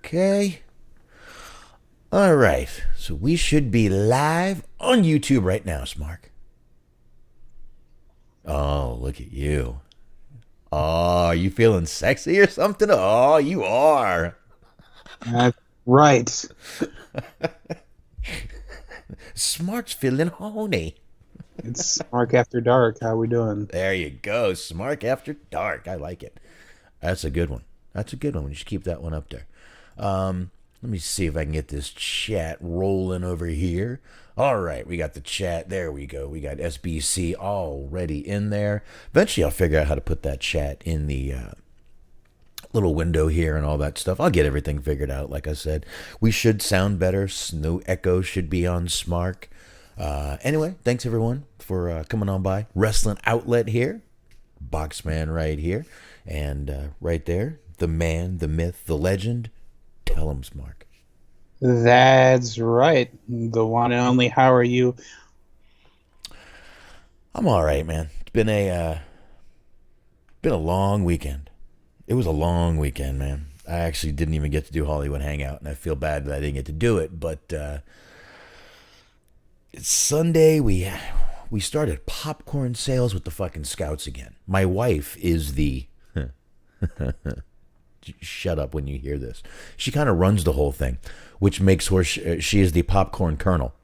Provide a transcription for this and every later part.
Okay. All right. So we should be live on YouTube right now, Smark. Oh, look at you. Oh, are you feeling sexy or something? Oh, you are. That's right. Smark's feeling horny. It's Smark After Dark. How we doing? There you go. Smark After Dark. I like it. That's a good one. That's a good one. We should keep that one up there. Let me see if I can get this chat rolling over here. All right, we got the chat. There we go. We got SBC already in there. Eventually, I'll figure out how to put that chat in the little window here and all that stuff. I'll get everything figured out. Like I said, we should sound better. No echo should be on Smark. Anyway, thanks everyone for coming on by. Wrestling Outlet here. Boxman right here. And right there, the man, the myth, the legend. Tell him, Smark. That's right. The one and only. How are you? I'm all right, man. It's been a long weekend. It was a long weekend, man. I actually didn't even get to do Hollywood Hangout, and I feel bad that I didn't get to do it. But it's Sunday. We started popcorn sales with the fucking Scouts again. My wife is the shut up when you hear this. She kind of runs the whole thing, which makes her she is the popcorn colonel.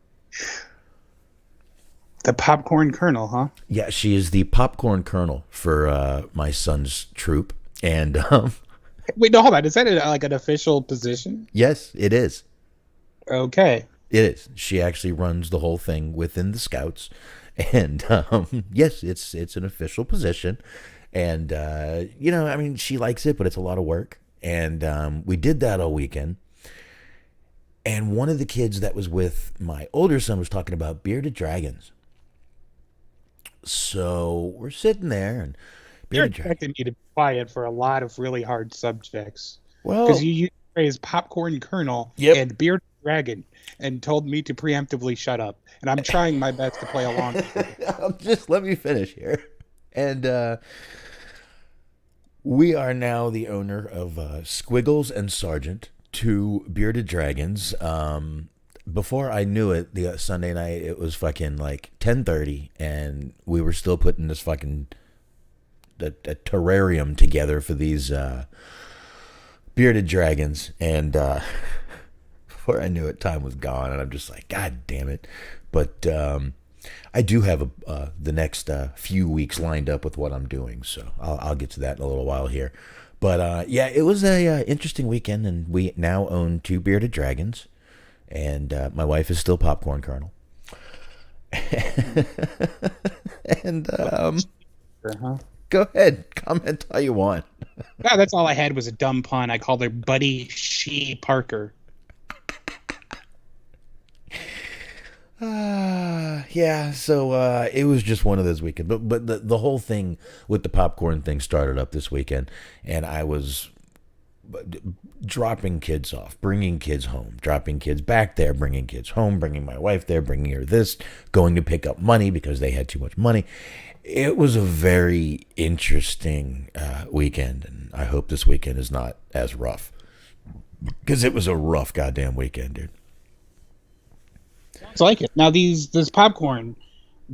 The popcorn kernel, huh? Yeah, she is the popcorn colonel for my son's troop, and Wait, no, hold on. Is that like an official position? yes, it is. Okay. It is. She actually runs the whole thing within the Scouts, and yes, it's an official position. And, I mean, she likes it, but it's a lot of work. And we did that all weekend. And one of the kids that was with my older son was talking about bearded dragons. So we're sitting there and You're bearded dragons. expecting me to be quiet for a lot of really hard subjects. Well, Because you used the phrase popcorn kernel yep. and bearded dragon and told me to preemptively shut up. And I'm trying my best to play along. Just let me finish here. And we are now the owner of Squiggles and Sergeant, two bearded dragons. Before I knew it, the Sunday night, it was fucking like 10:30, and we were still putting this fucking a terrarium together for these bearded dragons. And before I knew it, time was gone, and I'm just like, God damn it. But I do have the next few weeks lined up with what I'm doing, so I'll get to that in a little while here. But yeah, it was a interesting weekend, and we now own two bearded dragons, and my wife is still popcorn kernel. And Huh? go ahead, comment all you want. Yeah, that's all I had was a dumb pun. I called her Buddy She Parker. Yeah, so it was just one of those weekends. But the whole thing with the popcorn thing started up this weekend, and I was dropping kids off, bringing kids home, dropping kids back there, bringing kids home, bringing my wife there, bringing her this, going to pick up money because they had too much money. It was a very interesting weekend, and I hope this weekend is not as rough, because it was a rough goddamn weekend, dude. Sounds like it. Now, this popcorn,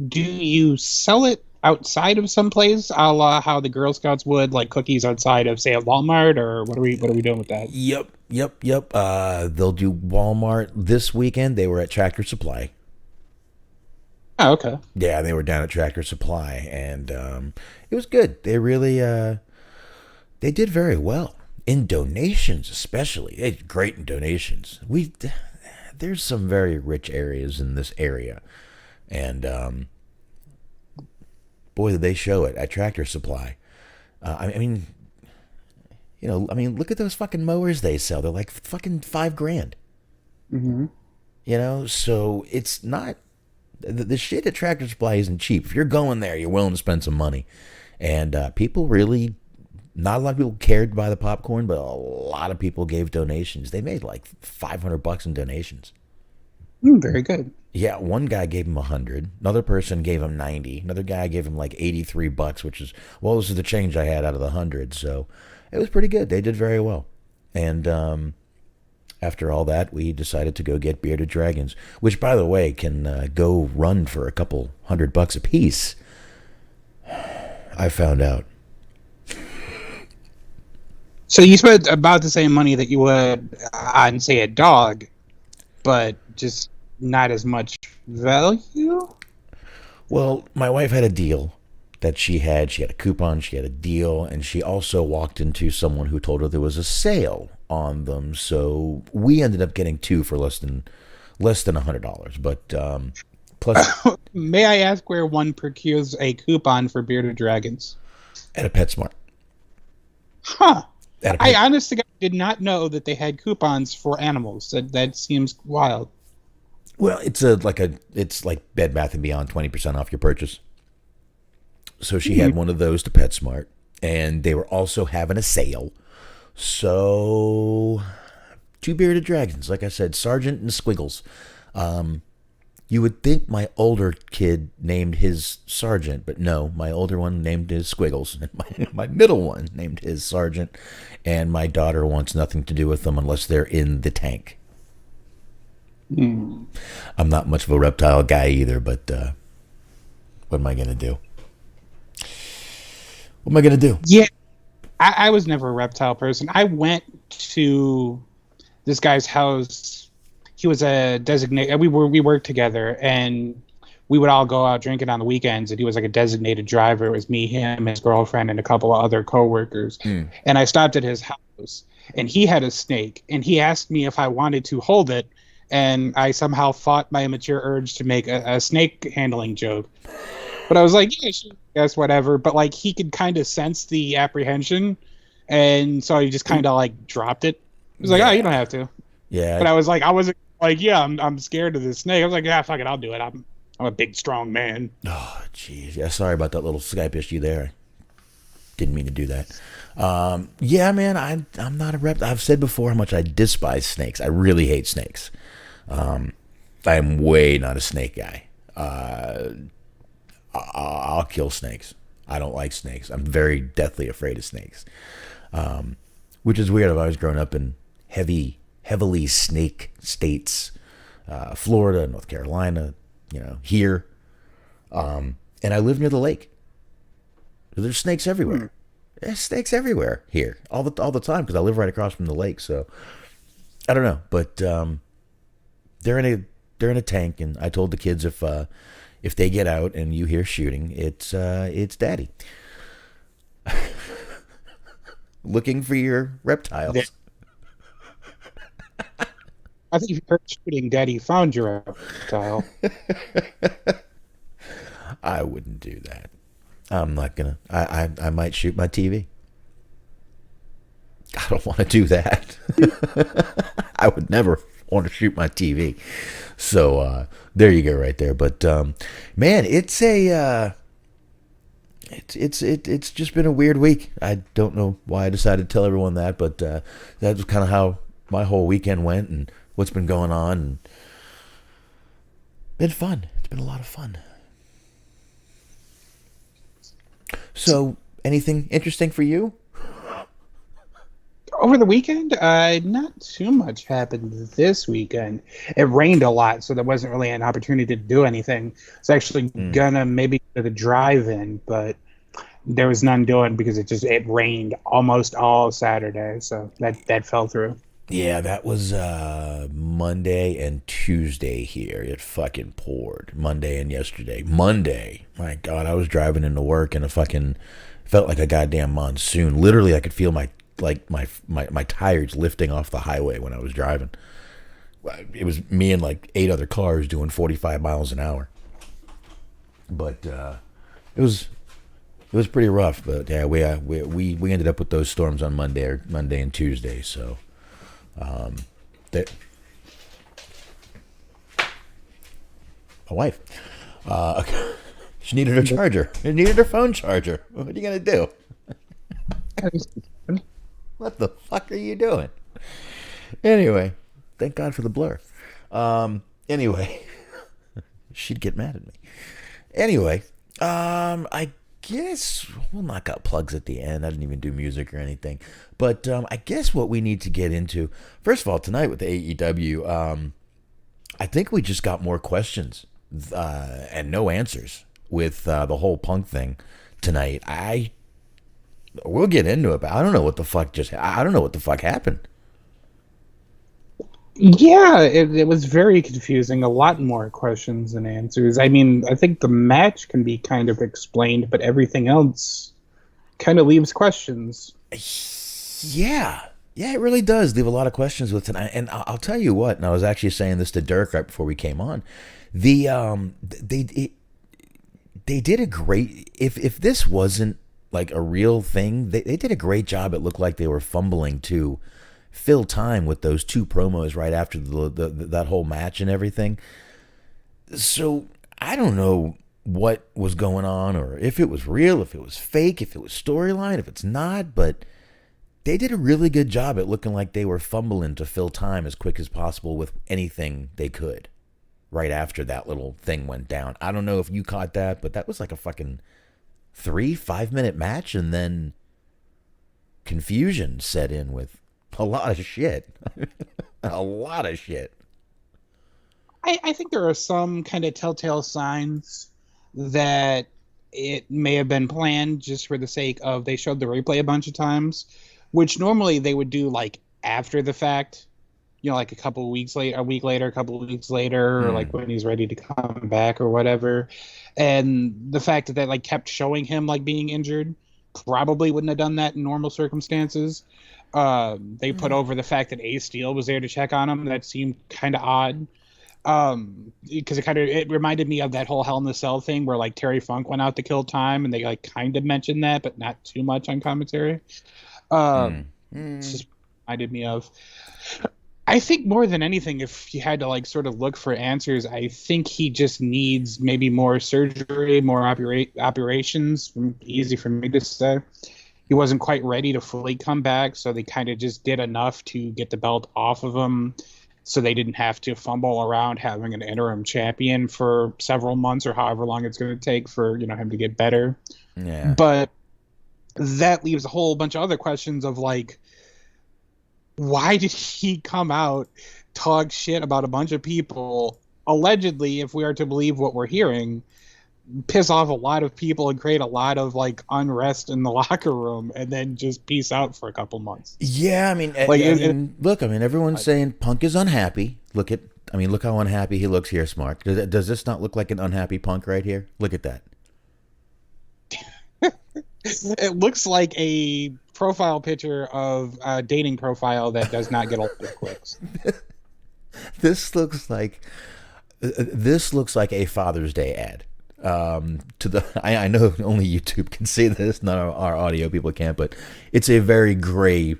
do you sell it outside of some place, a la how the Girl Scouts would, like cookies outside of, say, a Walmart, or what are we doing with that? Yep. They'll do Walmart this weekend. They were at Tractor Supply. Oh, okay. Yeah, they were down at Tractor Supply, and it was good. They really they did very well in donations, especially. They did great in donations. There's some very rich areas in this area, and boy, did they show it at Tractor Supply. I mean, look at those fucking mowers they sell. They're like fucking $5,000. Mm-hmm. So it's not the shit at Tractor Supply isn't cheap. If you're going there, you're willing to spend some money, and people really. Not a lot of people cared by the popcorn, but a lot of people gave donations. They made like $500 in donations. Very good. Yeah, one guy gave him 100. Another person gave him 90. Another guy gave him like $83, which is, well, this is the change I had out of the 100. So it was pretty good. They did very well. And after all that, we decided to go get bearded dragons, which, by the way, can go run for a couple $100 a piece. I found out. So you spent about the same money that you would on, say, a dog, but just not as much value? Well, my wife had a deal that she had. She had a coupon, she had a deal, and she also walked into someone who told her there was a sale on them. So we ended up getting two for less than $100. But plus, May I ask where one procures a coupon for bearded dragons? at a PetSmart. Huh. At a I Pet- honestly did not know that they had coupons for animals. That seems wild. well, it's like Bed Bath and Beyond, 20% off your purchase. So she had one of those to PetSmart, and they were also having a sale. So, two bearded dragons, like I said, Sergeant and Squiggles. You would think my older kid named his Sergeant, but no, my older one named his Squiggles, and my middle one named his Sergeant, and my daughter wants nothing to do with them unless they're in the tank. I'm not much of a reptile guy either, but what am I going to do? What am I going to do? Yeah, I was never a reptile person. I went to this guy's house. He was a designated. We worked together, and we would all go out drinking on the weekends. And he was like a designated driver. It was me, him, his girlfriend, and a couple of other coworkers. And I stopped at his house, and he had a snake. And he asked me if I wanted to hold it, and I somehow fought my immature urge to make a snake handling joke. But I was like, yeah, sure, guess whatever. But like he could kind of sense the apprehension, and so he just kind of like dropped it. He was like, "Oh, you don't have to." Yeah. But I wasn't like, "Yeah, I'm scared of this snake." I was like, "Yeah, fuck it, I'll do it. I'm a big, strong man." Oh, jeez. Yeah, sorry about that little Skype issue there. Didn't mean to do that. Yeah, man, I'm not a rep. I've said before how much I despise snakes. I really hate snakes. I'm way not a snake guy. I'll kill snakes. I don't like snakes. I'm very deathly afraid of snakes, which is weird. I've always grown up in heavily snake states, Florida, North Carolina, here, and I live near the lake. There's snakes everywhere. There's snakes everywhere here, all the time, because I live right across from the lake. So I don't know, but they're in a tank, and I told the kids if they get out and you hear shooting, it's Daddy looking for your reptiles. I think if you heard shooting, Daddy found your reptile. I wouldn't do that. I'm not gonna. I might shoot my TV. I don't want to do that. I would never want to shoot my TV. So there you go, right there. But man, it's just been a weird week. I don't know why I decided to tell everyone that, but that was kind of how my whole weekend went and what's been going on. And been fun. It's been a lot of fun. So, anything interesting for you? Over the weekend, not too much happened this weekend. It rained a lot, so there wasn't really an opportunity to do anything. I was actually gonna maybe go to the drive-in, but there was none doing because it rained almost all Saturday, so that fell through. Yeah, that was Monday and Tuesday here. It fucking poured. Monday and yesterday. Monday, my God, I was driving into work and it fucking felt like a goddamn monsoon. Literally, I could feel my tires lifting off the highway when I was driving. It was me and like 8 other cars doing 45 miles an hour. But it was pretty rough. But yeah, we ended up with those storms on Monday and Tuesday. So. My wife, she needed her charger. She needed her phone charger. What are you gonna do? What the fuck are you doing? Anyway, thank God for the blur. Anyway, she'd get mad at me. Anyway, I guess we'll knock out plugs at the end. I didn't even do music or anything. But I guess what we need to get into, first of all, tonight with the AEW, I think we just got more questions and no answers with the whole Punk thing tonight. We'll get into it, but I don't know what the fuck I don't know what the fuck happened. Yeah, it was very confusing. A lot more questions than answers. I mean, I think the match can be kind of explained, but everything else kind of leaves questions. Yeah. Yeah, it really does leave a lot of questions with tonight. And I'll tell you what, and I was actually saying this to Dirk right before we came on. They did a great, if this wasn't like a real thing, they did a great job. It looked like they were fumbling to fill time with those two promos right after that whole match and everything. So I don't know what was going on, or if it was real, if it was fake, if it was storyline, if it's not, but they did a really good job at looking like they were fumbling to fill time as quick as possible with anything they could right after that little thing went down. I don't know if you caught that, but that was like a fucking 3-5 minute match, and then confusion set in with a lot of shit. A lot of shit. I think there are some kind of telltale signs that it may have been planned just for the sake of, they showed the replay a bunch of times, which normally they would do like after the fact, like a week later, a couple of weeks later, or like when he's ready to come back or whatever. And the fact that they like kept showing him like being injured, probably wouldn't have done that in normal circumstances. They put over the fact that Ace Steel was there to check on him. That seemed kind of odd. Because it reminded me of that whole Hell in a Cell thing where like Terry Funk went out to kill time, and they like kind of mentioned that, but not too much on commentary. It's just reminded me of. I think more than anything, if you had to like sort of look for answers, I think he just needs maybe more surgery, more operations. Easy for me to say. He wasn't quite ready to fully come back, so they kind of just did enough to get the belt off of him, so they didn't have to fumble around having an interim champion for several months or however long it's going to take for him to get better. Yeah. But that leaves a whole bunch of other questions of like, why did he come out, talk shit about a bunch of people, allegedly, if we are to believe what we're hearing, piss off a lot of people and create a lot of like unrest in the locker room, and then just peace out for a couple months? Yeah, I mean, look, everyone's saying Punk is unhappy. Look how unhappy he looks here, Smark. Does this not look like an unhappy Punk right here? Look at that. It looks like a profile picture of a dating profile that does not get all the clicks. This looks like a Father's Day ad. I know only YouTube can see this, not our audio people can't, but it's a very gray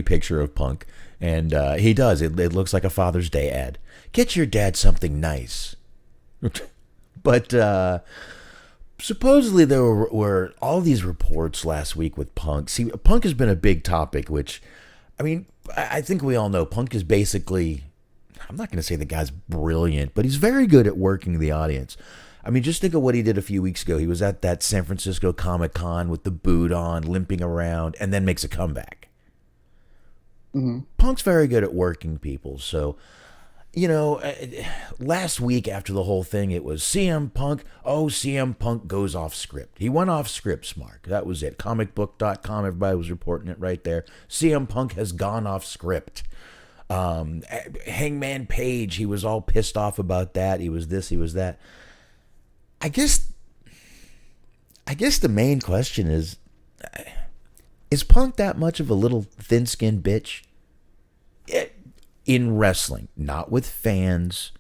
picture of Punk, and he does. It looks like a Father's Day ad. Get your dad something nice. But supposedly there were all these reports last week with Punk. See, Punk has been a big topic, which, I think we all know Punk is basically, I'm not going to say the guy's brilliant, but he's very good at working the audience. Just think of what he did a few weeks ago. He was at that San Francisco Comic-Con with the boot on, limping around, and then makes a comeback. Mm-hmm. Punk's very good at working people, so... last week after the whole thing, it was CM Punk. Oh, CM Punk goes off script. He went off script, Smark. That was it. Comicbook.com, everybody was reporting it right there. CM Punk has gone off script. Hangman Page, he was all pissed off about that. He was this, he was that. I guess the main question is Punk that much of a little thin-skinned bitch? In wrestling, not with fans,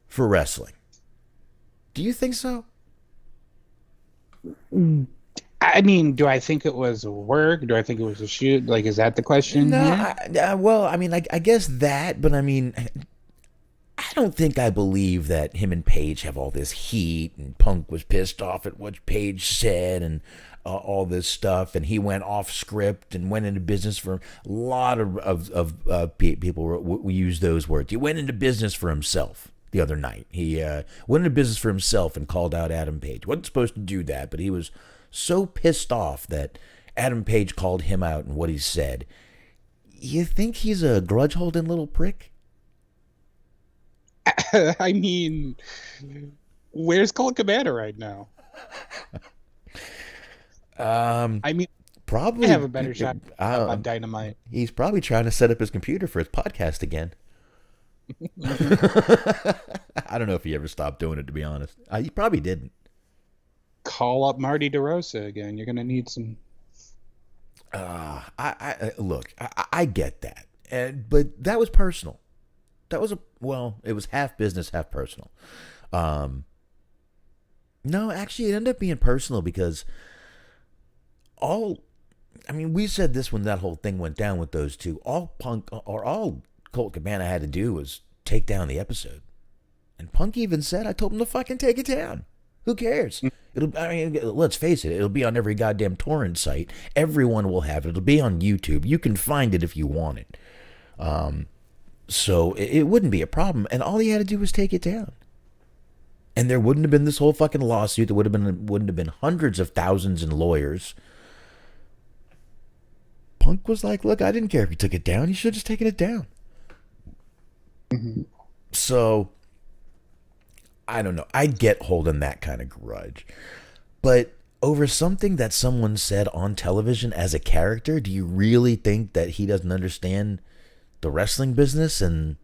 for wrestling. Do you think so? Do I think it was work? Do I think it was a shoot? Like, is that the question? No, I guess that, but I don't think I believe that him and Paige have all this heat, and Punk was pissed off at what Paige said, and all this stuff, and he went off script and went into business for a lot of people use those words. He went into business for himself. the other night. He went into business for himself and called out Adam Page. Wasn't supposed to do that, but he was so pissed off that Adam Page called him out and what he said. You think he's a grudge-holding little prick? I mean, where's Colt Cabana right now? I mean, probably I have a better shot on Dynamite. He's probably trying to set up his computer for his podcast again. I don't know if he ever stopped doing it, to be honest. He probably didn't. Call up Marty DeRosa again. You're gonna need some. Look, I get that, but that was personal. That was it was half business, half personal. No, actually, it ended up being personal because we said this when that whole thing went down with those two. All Colt Cabana had to do was take down the episode. And Punk even said, I told him to fucking take it down. Who cares? Let's face it, it'll be on every goddamn torrent site. Everyone will have it. It'll be on YouTube. You can find it if you want it. So it wouldn't be a problem. And all he had to do was take it down. And there wouldn't have been this whole fucking lawsuit. There wouldn't have been hundreds of thousands in lawyers. Punk was like, look, I didn't care if he took it down. He should have just taken it down. Mm-hmm. So, I don't know. I get holding that kind of grudge. But over something that someone said on television as a character, do you really think that he doesn't understand the wrestling business and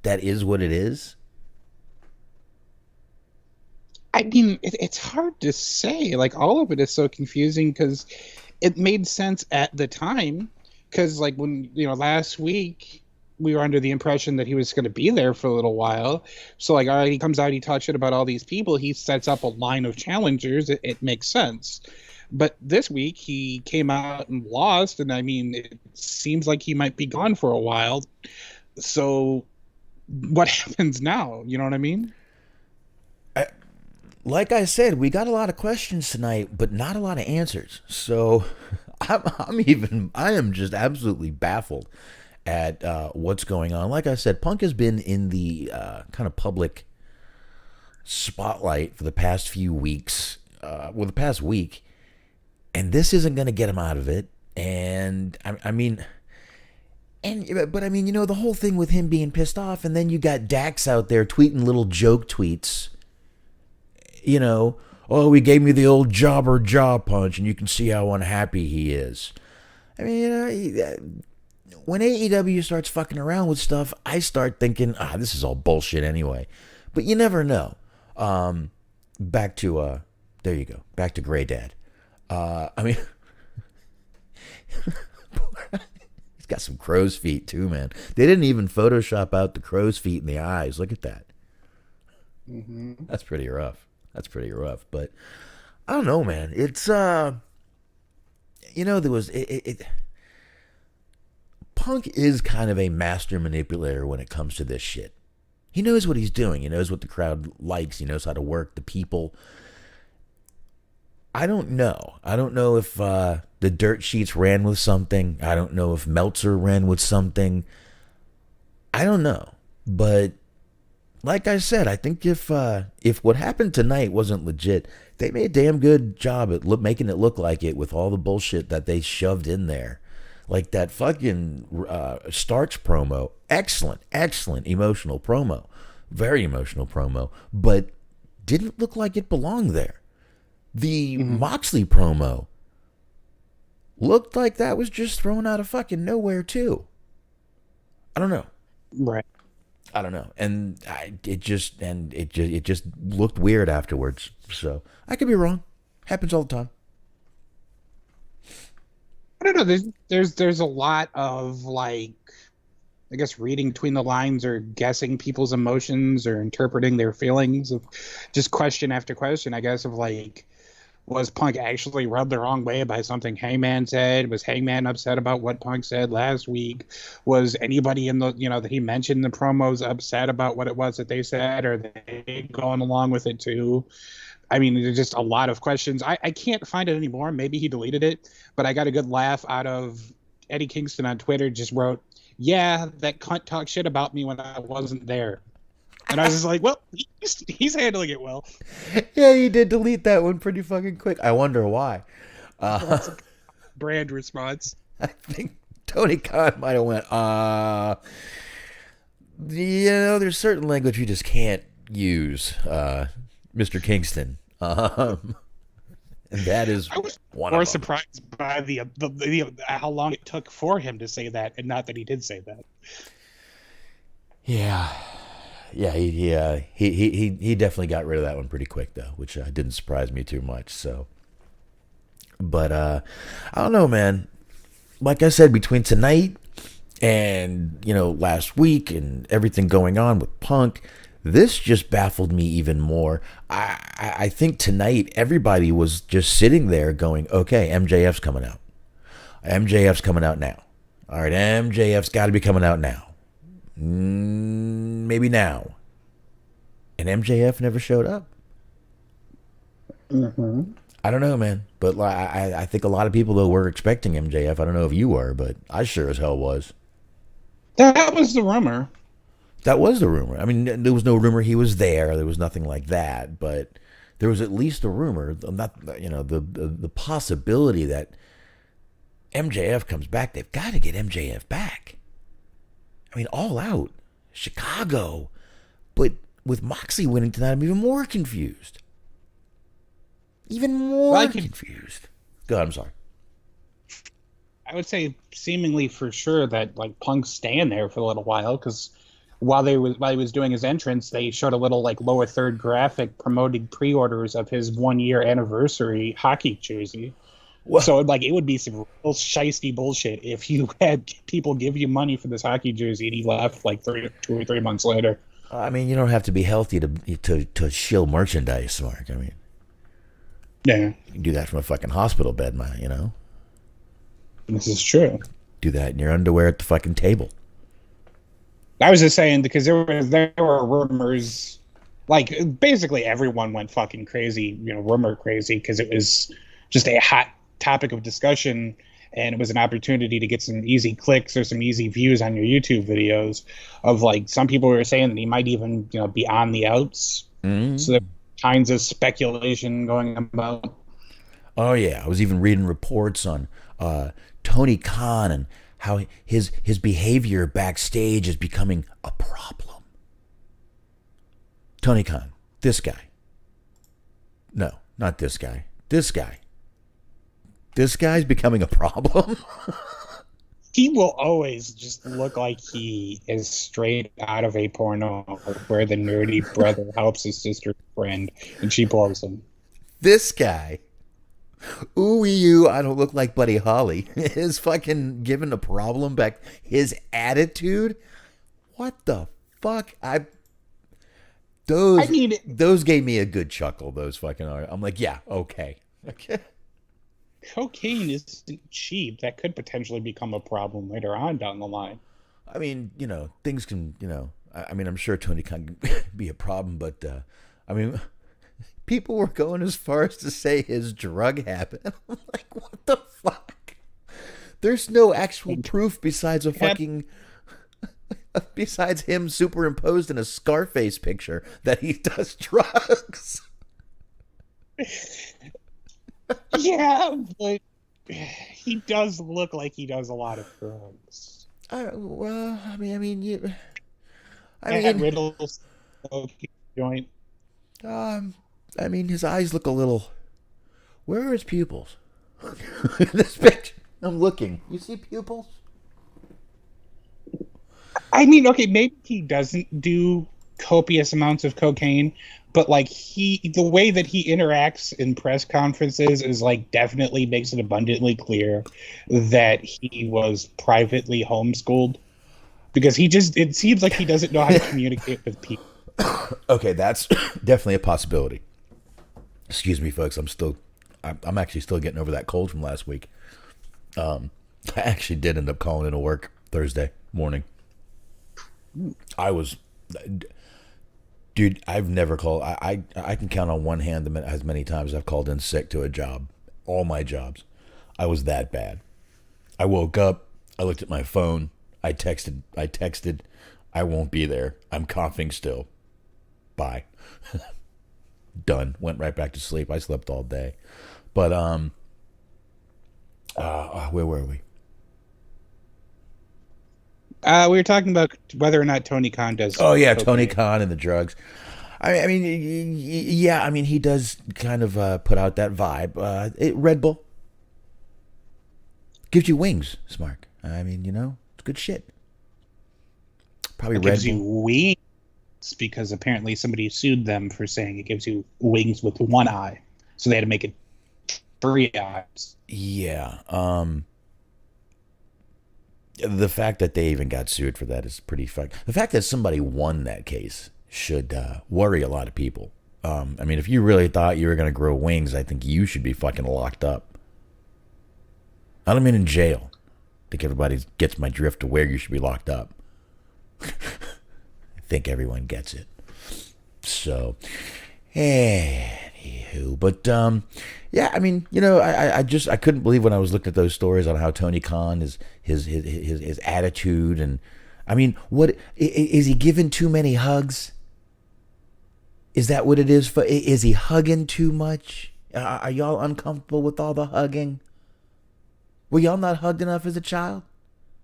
that is what it is? I mean, it's hard to say. Like, all of it is so confusing because it made sense at the time. Because, like, when, last week we were under the impression that he was going to be there for a little while. So, like, all right, he comes out, he talks shit about all these people. He sets up a line of challengers. It makes sense. But this week he came out and lost. And, I mean, it seems like he might be gone for a while. So what happens now? You know what I mean? Like I said, we got a lot of questions tonight, but not a lot of answers. So I am just absolutely baffled at what's going on. Like I said, Punk has been in the kind of public spotlight for the past few weeks, the past week, and this isn't going to get him out of it. And but the whole thing with him being pissed off, and then you got Dax out there tweeting little joke tweets. He gave me the old jobber jaw punch, and you can see how unhappy he is. I mean, when AEW starts fucking around with stuff, I start thinking, this is all bullshit anyway. But you never know. Back to, there you go. Back to Gray Dad. He's got some crow's feet too, man. They didn't even Photoshop out the crow's feet in the eyes. Look at that. Mm-hmm. That's pretty rough. But I don't know, man. It's there was Punk is kind of a master manipulator when it comes to this shit. He knows what he's doing. He knows what the crowd likes. He knows how to work the people. I don't know. I don't know if the Dirt Sheets ran with something. I don't know if Meltzer ran with something. I don't know. But like I said, I think if what happened tonight wasn't legit, they made a damn good job at making it look like it with all the bullshit that they shoved in there. Like that fucking Starch promo. Excellent emotional promo. Very emotional promo. But didn't look like it belonged there. The Moxley promo looked like that was just thrown out of fucking nowhere too. I don't know. Right. I don't know, and it just looked weird afterwards. So I could be wrong. Happens all the time. I don't know. There's a lot of, like, I guess, reading between the lines or guessing people's emotions or interpreting their feelings of just question after question. I guess of, like, was Punk actually rubbed the wrong way by something Hangman said? Was Hangman upset about what Punk said last week? Was anybody in the, that he mentioned in the promos upset about what it was that they said? Or they going along with it too? I mean, there's just a lot of questions. I can't find it anymore. Maybe he deleted it, but I got a good laugh out of Eddie Kingston on Twitter. Just wrote, "Yeah, that cunt talked shit about me when I wasn't there." And I was just like, well, he's handling it well. Yeah, he did delete that one pretty fucking quick. I wonder why. That's a brand response. I think Tony Khan might have went, there's certain language you just can't use, Mr. Kingston. And that is I was one more of them. surprised by the how long it took for him to say that, and not that he did say that. Yeah. Yeah, he definitely got rid of that one pretty quick though, which didn't surprise me too much. So, but I don't know, man. Like I said, between tonight and last week and everything going on with Punk, this just baffled me even more. I think tonight everybody was just sitting there going, "Okay, MJF's coming out. MJF's coming out now. All right, MJF's got to be coming out now." Maybe now. And MJF never showed up. Mm-hmm. I don't know, man. But I think a lot of people, though, were expecting MJF. I don't know if you were, but I sure as hell was. That was the rumor. That was the rumor. I mean, there was no rumor he was there. There was nothing like that. But there was at least a rumor, the possibility that MJF comes back. They've got to get MJF back. I mean, All Out, Chicago. But with Moxley winning tonight, I'm even more confused. Even more confused. Go ahead, I'm sorry. I would say seemingly for sure that like Punk's staying there for a little while, because while he was doing his entrance, they showed a little like lower third graphic promoting pre-orders of his 1 year anniversary hockey jersey. Well, so like it would be some real shiesty bullshit if you had people give you money for this hockey jersey and he left like 2 or 3 months later. I mean, you don't have to be healthy to shill merchandise, Smark. I mean, yeah, you can do that from a fucking hospital bed, man. This is true. Do that in your underwear at the fucking table. I was just saying because there were rumors, like basically everyone went fucking crazy, rumor crazy, because it was just a hot topic of discussion, and it was an opportunity to get some easy clicks or some easy views on your YouTube videos. Of like some people were saying that he might even be on the outs. Mm-hmm. So there kinds of speculation going about. Oh yeah, I was even reading reports on Tony Khan and how his behavior backstage is becoming a problem. Tony Khan, this guy. No, not this guy. This guy. This guy's becoming a problem. He will always just look like he is straight out of a porno where the nerdy brother helps his sister's friend and she blows him. This guy, ooh, I don't look like Buddy Holly, is fucking giving a problem back. His attitude, what the fuck? Those gave me a good chuckle. Those fucking, I'm like, yeah, okay. Cocaine isn't cheap. That could potentially become a problem later on down the line. I mean, things can, I mean, I'm sure Tony can be a problem, but, I mean, people were going as far as to say his drug habit. I'm like, what the fuck? There's no actual proof besides besides him superimposed in a Scarface picture that he does drugs. Yeah, but he does look like he does a lot of drugs. Well, I mean, Riddle's joint. I mean, his eyes look a little. Where are his pupils? This picture. I'm looking. You see pupils? I mean, okay, maybe he doesn't do copious amounts of cocaine, but like the way that he interacts in press conferences is like definitely makes it abundantly clear that he was privately homeschooled, because it seems like he doesn't know how to communicate with people. Okay, that's definitely a possibility. Excuse me, folks. I'm actually still getting over that cold from last week. I actually did end up calling into work Thursday morning. Dude, I've never called. I can count on one hand as many times I've called in sick to a job. All my jobs. I was that bad. I woke up. I looked at my phone. I texted. I won't be there. I'm coughing still. bye. Done. Went right back to sleep. I slept all day. But where were we? We were talking about whether or not Tony Khan does. Oh yeah, cocaine. Tony Khan and the drugs. I mean, yeah. I mean, he does kind of put out that vibe. Red Bull gives you wings, Smark. I mean, it's good shit. Probably It Red gives Bull. you wings because apparently somebody sued them for saying it gives you wings with one eye, so they had to make it 3 eyes. Yeah. The fact that they even got sued for that is pretty fucked. The fact that somebody won that case should worry a lot of people. I mean, if you really thought you were going to grow wings, I think you should be fucking locked up. I don't mean in jail. I think everybody gets my drift to where you should be locked up. I think everyone gets it. So, anywho, but yeah, I mean, I couldn't believe when I was looking at those stories on how Tony Khan his attitude, and I mean, what is he giving too many hugs? Is that what it is? Is he hugging too much? Are y'all uncomfortable with all the hugging? Were y'all not hugged enough as a child?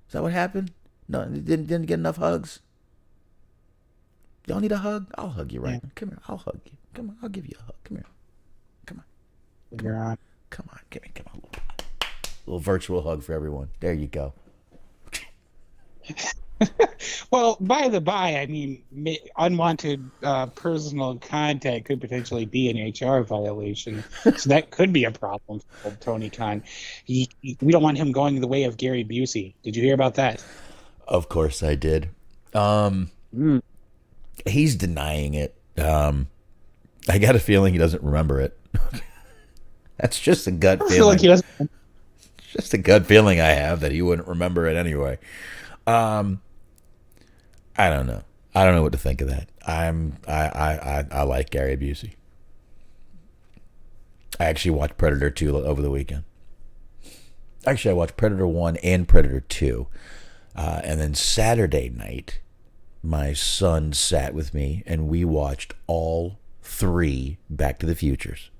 Is that what happened? No, didn't get enough hugs. Y'all need a hug? I'll hug you right now. Come here, I'll hug you. Come on, I'll give you a hug. Come here. Come on. You're on. Come on, give me a little virtual hug for everyone. There you go. Well, by the by, I mean, unwanted personal contact could potentially be an HR violation, so that could be a problem for Tony Khan. We don't want him going the way of Gary Busey. Did you hear about that? Of course I did. He's denying it. I got a feeling he doesn't remember it. That's just a gut feeling. I feel like he doesn't. It's just a gut feeling I have that he wouldn't remember it anyway. I don't know. I don't know what to think of that. I like Gary Busey. I actually watched Predator 2 over the weekend. Actually, I watched Predator 1 and Predator 2. And then Saturday night, my son sat with me and we watched all 3 Back to the Futures.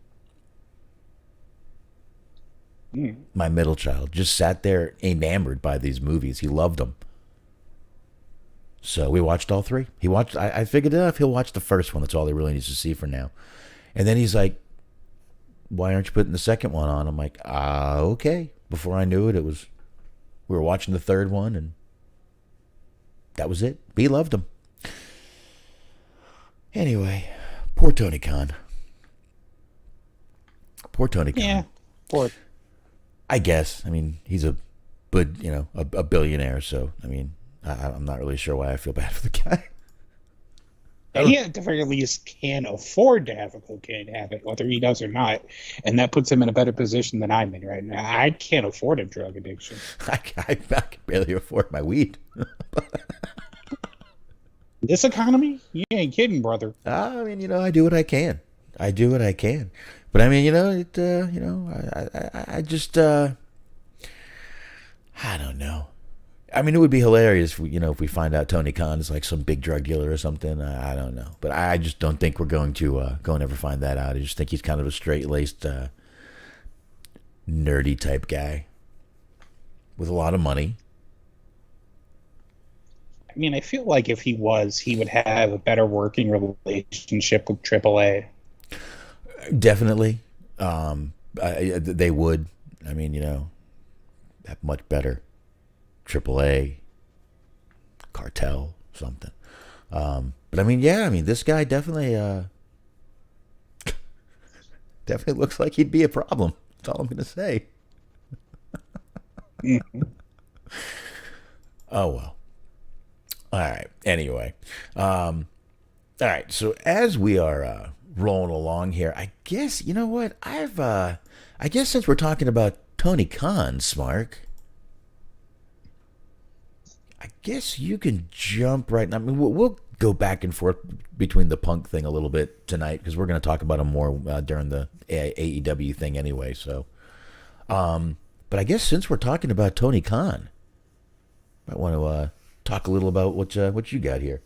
My middle child just sat there enamored by these movies. He loved them. So we watched all 3. He watched. I figured enough. He'll watch the first one. That's all he really needs to see for now. And then he's like, "Why aren't you putting the second one on?" I'm like, okay. Before I knew it, we were watching the third one, and that was it. He loved them. Anyway, poor Tony Khan. Poor Tony Khan. Yeah, poor. I guess. I mean, he's a billionaire. So I mean. I'm not really sure why I feel bad for the guy. He at the very least can afford to have a cocaine habit, whether he does or not, and that puts him in a better position than I'm in right now. I can't afford a drug addiction. I can barely afford my weed. This economy? You ain't kidding, brother. I mean, I do what I can. But I mean, I just, I don't know. I mean, it would be hilarious, if we find out Tony Khan is like some big drug dealer or something. I don't know, but I just don't think we're going to go and ever find that out. I just think he's kind of a straight-laced, nerdy type guy with a lot of money. I mean, I feel like if he was, he would have a better working relationship with AAA. Definitely, they would. I mean, have much better. AAA, cartel, something. But I mean, this guy definitely looks like he'd be a problem. That's all I'm gonna say. Oh well. All right. Anyway, all right. So as we are rolling along here, I guess you know what I guess since we're talking about Tony Khan, Smark. I guess you can jump right now. I mean, we'll go back and forth between the Punk thing a little bit tonight because we're going to talk about him more during the AEW thing anyway. So, but I guess since we're talking about Tony Khan, I want to talk a little about what you got here.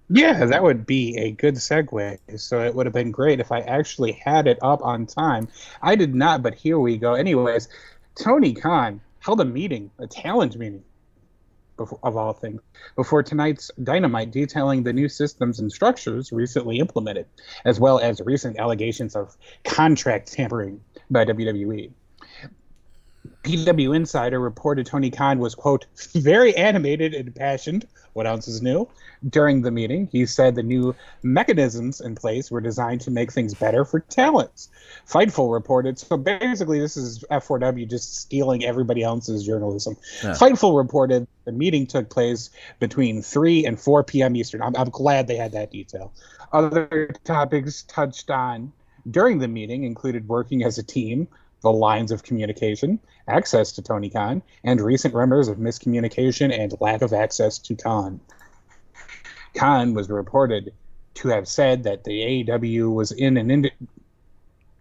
Yeah, that would be a good segue. So it would have been great if I actually had it up on time. I did not, but here we go. Anyways, Tony Khan held a meeting, a talent meeting, before, of all things, before tonight's Dynamite, detailing the new systems and structures recently implemented, as well as recent allegations of contract tampering by WWE. PW Insider reported Tony Khan was, quote, very animated and impassioned. What else is new? During the meeting, he said the new mechanisms in place were designed to make things better for talents. Fightful reported, so basically this is F4W just stealing everybody else's journalism. Yeah. Fightful reported the meeting took place between 3 and 4 p.m. Eastern. I'm glad they had that detail. Other topics touched on during the meeting included working as a team, the lines of communication, access to Tony Khan, and recent rumors of miscommunication and lack of access to Khan. Khan was reported to have said that the AEW was in an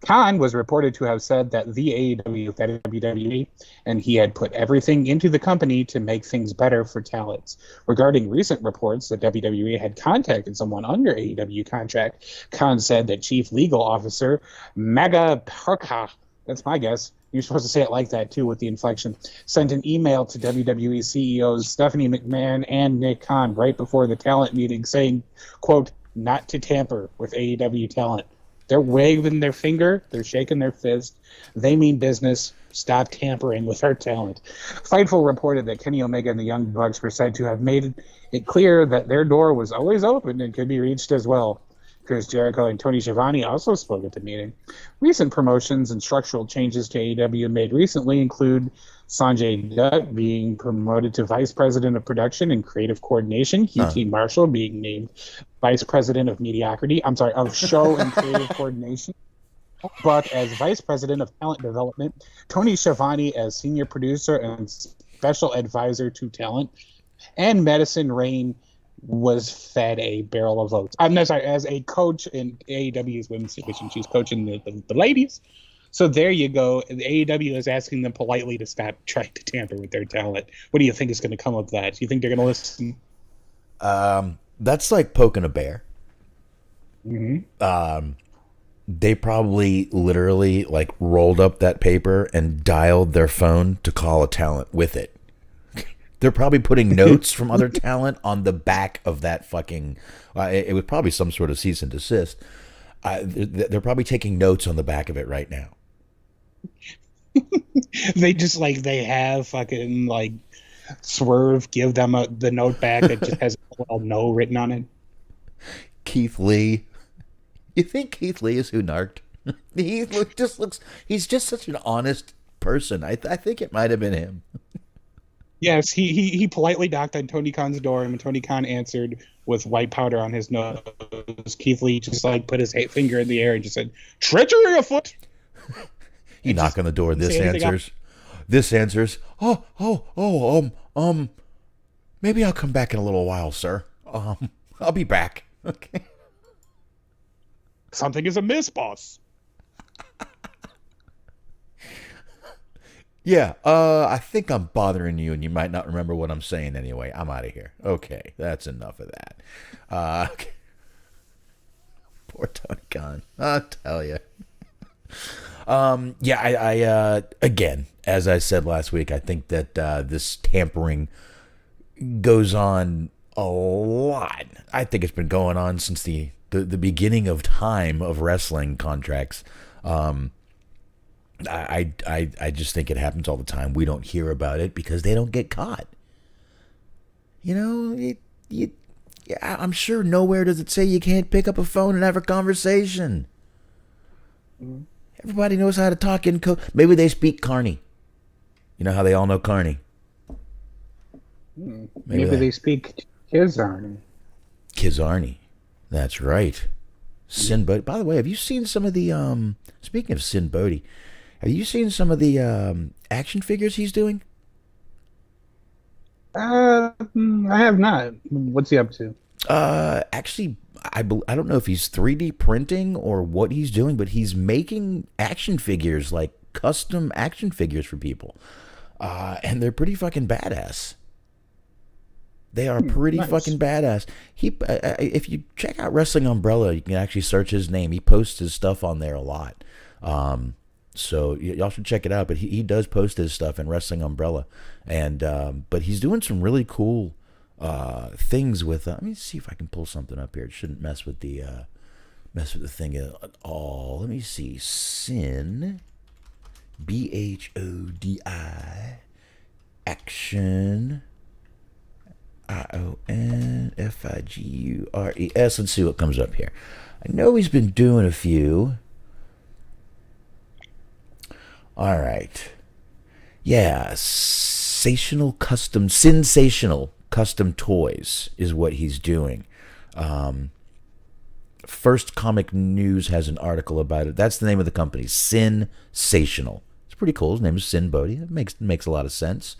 Khan was reported to have said that the AEW fed WWE, and he had put everything into the company to make things better for talents. Regarding recent reports that WWE had contacted someone under AEW contract, Khan said that Chief Legal Officer Maga Parka, that's my guess, you're supposed to say it like that too with the inflection, sent an email to WWE CEOs Stephanie McMahon and Nick Khan right before the talent meeting saying, quote, not to tamper with AEW talent. They're waving their finger, they're shaking their fist. They mean business. Stop tampering with our talent. Fightful reported that Kenny Omega and the Young Bucks were said to have made it clear that their door was always open and could be reached as well. Chris Jericho and Tony Schiavone also spoke at the meeting. Recent promotions and structural changes to AEW made recently include Sanjay Dutt being promoted to Vice President of Production and Creative Coordination, QT Marshall being named Vice President of of Show and Creative Coordination, Buck as Vice President of Talent Development, Tony Schiavone as Senior Producer and Special Advisor to Talent, and Madison Rain was fed a barrel of votes. I'm not sorry, as a coach in AEW's women's division. She's coaching the ladies. So there you go. The AEW is asking them politely to stop trying to tamper with their talent. What do you think is going to come of that? Do you think they're going to listen? That's like poking a bear. Mm-hmm. They probably literally like rolled up that paper and dialed their phone to call a talent with it. They're probably putting notes from other talent on the back of that fucking. It was probably some sort of cease and desist. They're probably taking notes on the back of it right now. They have fucking like Swerve give them the note back that just has a no written on it. Keith Lee. You think Keith Lee is who narked? He's just such an honest person. I think it might have been him. Yes, he politely knocked on Tony Khan's door, and when Tony Khan answered with white powder on his nose, Keith Lee just like put his finger in the air and just said, "Treachery afoot." You knock on the door. This answers. Maybe I'll come back in a little while, sir. I'll be back. Okay. Something is amiss, boss. Yeah, I think I'm bothering you, and you might not remember what I'm saying anyway. I'm out of here. Okay, that's enough of that. Okay. Poor Tony Khan. I'll tell you. I again, as I said last week, I think that this tampering goes on a lot. I think it's been going on since the beginning of time of wrestling contracts. I just think it happens all the time. We don't hear about it because they don't get caught. You know, I'm sure nowhere does it say you can't pick up a phone and have a conversation. Mm-hmm. Everybody knows how to talk in code. Maybe they speak Carney. You know how they all know Carney. Maybe they speak Kizarny. Kizarny. That's right. Sin Bodhi. By the way, have you seen some of the speaking of Sin Bodhi, have you seen some of the action figures he's doing? I have not. What's he up to? Actually, I don't know if he's 3D printing or what he's doing, but he's making action figures, like custom action figures for people. And they're pretty fucking badass. They are pretty Nice. fucking badass. If you check out Wrestling Umbrella, you can actually search his name. He posts his stuff on there a lot. So y'all should check it out. But he does post his stuff in Wrestling Umbrella, and but he's doing some really cool things with. Let me see if I can pull something up here. It shouldn't mess with the thing at all. Let me see. Sin, BHODI, action. IONFIGURES. Let's see what comes up here. I know he's been doing a few. All right. Yeah, sensational custom toys is what he's doing. First Comic News has an article about it. That's the name of the company, Sensational. It's pretty cool. His name is Sin Bodhi. It makes a lot of sense.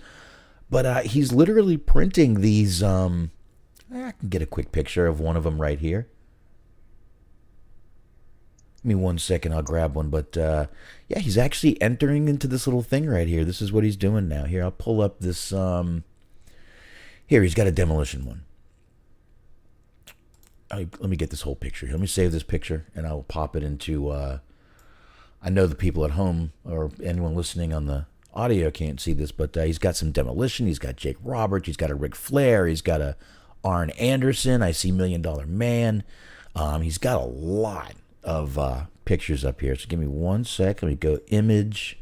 But he's literally printing these. I can get a quick picture of one of them right here. Give me 1 second. I'll grab one. But yeah, he's actually entering into this little thing right here. This is what he's doing now. Here, I'll pull up this. Here, he's got a demolition one. Let me get this whole picture. Let me save this picture, and I'll pop it into. I know the people at home or anyone listening on the audio can't see this, but he's got some demolition. He's got Jake Roberts. He's got a Ric Flair. He's got a Arn Anderson. I see $1 Million Man. He's got a lot of pictures up here. So give me 1 sec. Let me go image.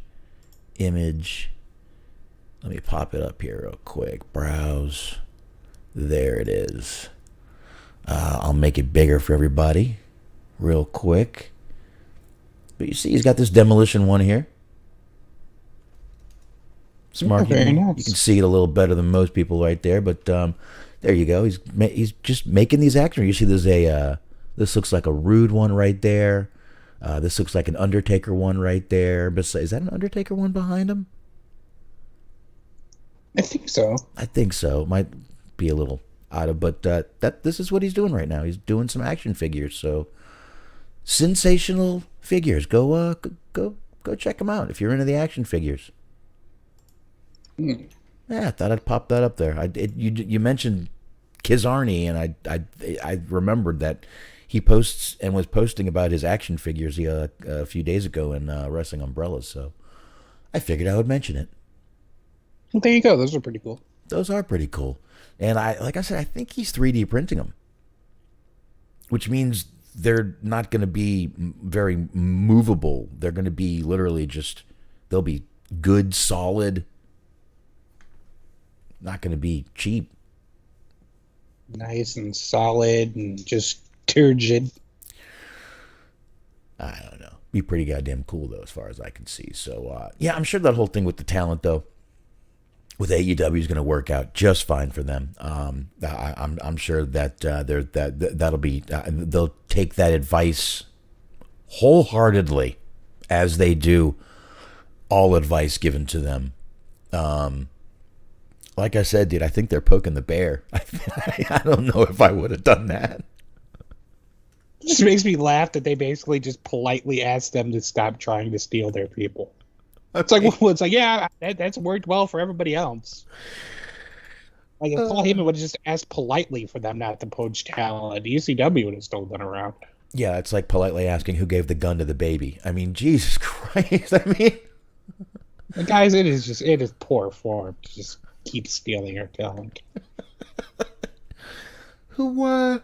Let me pop it up here real quick. Browse. There it is. I'll make it bigger for everybody real quick. But you see he's got this demolition one here. Smark, very nice. You can see it a little better than most people right there, but there you go. He's just making these action. You see, there's this looks like a Rude one right there. This looks like an Undertaker one right there. But is that an Undertaker one behind him? I think so. It might be a little out of, but this is what he's doing right now. He's doing some action figures. So sensational figures. Go check them out if you're into the action figures. Yeah, I thought I'd pop that up there. You mentioned Kizarny, and I remembered that he posts and was posting about his action figures a few days ago in Wrestling Umbrellas. So I figured I would mention it. Well, there you go. Those are pretty cool. Those are pretty cool, and like I said, I think he's 3D printing them, which means they're not going to be very movable. They're going to be literally they'll be good, solid. Not going to be cheap. Nice and solid and just turgid. I don't know. Be pretty goddamn cool, though, as far as I can see. So, yeah, I'm sure that whole thing with the talent, though, with AEW is going to work out just fine for them. I'm sure that that'll be they'll take that advice wholeheartedly, as they do all advice given to them. Like I said, dude, I think they're poking the bear. I don't know if I would have done that. It just makes me laugh that they basically just politely asked them to stop trying to steal their people. It's like, yeah, that's worked well for everybody else. Like, if Paul Heyman would have just asked politely for them not to poach talent, ECW would have still been around. Yeah, it's like politely asking who gave the gun to the baby. I mean, Jesus Christ. I mean, guys, it is poor form to just keep stealing our talent. Who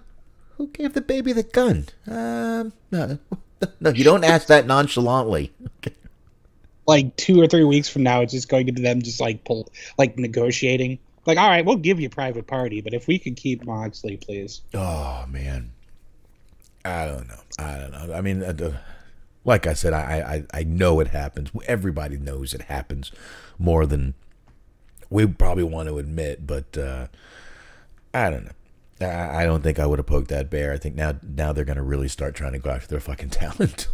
gave the baby the gun? No, you don't ask that nonchalantly. Like 2 or 3 weeks from now, it's just going to be them just like negotiating. Like, all right, we'll give you private party, but if we could keep Moxley, please. Oh man, I don't know. I mean, like I said, I know it happens. Everybody knows it happens more than we probably want to admit, but I don't know. I don't think I would have poked that bear. I think now they're going to really start trying to go after their fucking talent.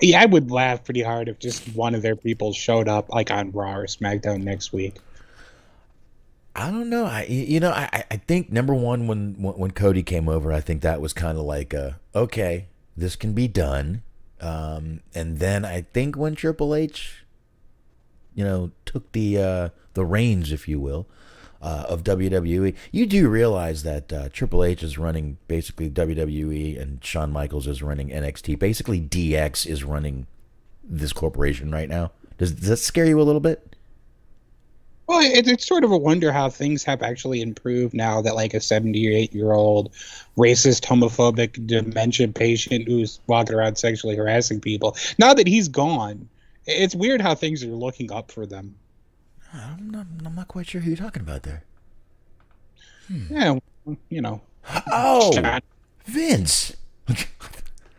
Yeah, I would laugh pretty hard if just one of their people showed up like on Raw or SmackDown next week. I don't know. I think number one, when Cody came over, I think that was kind of like okay, this can be done. And then I think when Triple H, took the reins, if you will, of WWE. You do realize that Triple H is running basically WWE and Shawn Michaels is running NXT. Basically, DX is running this corporation right now. Does that scare you a little bit? Well, it's sort of a wonder how things have actually improved now that like a 78-year-old racist, homophobic, dementia patient who's walking around sexually harassing people. Now that he's gone, it's weird how things are looking up for them. I'm not quite sure who you're talking about there. Yeah, you know. Oh, John. Vince.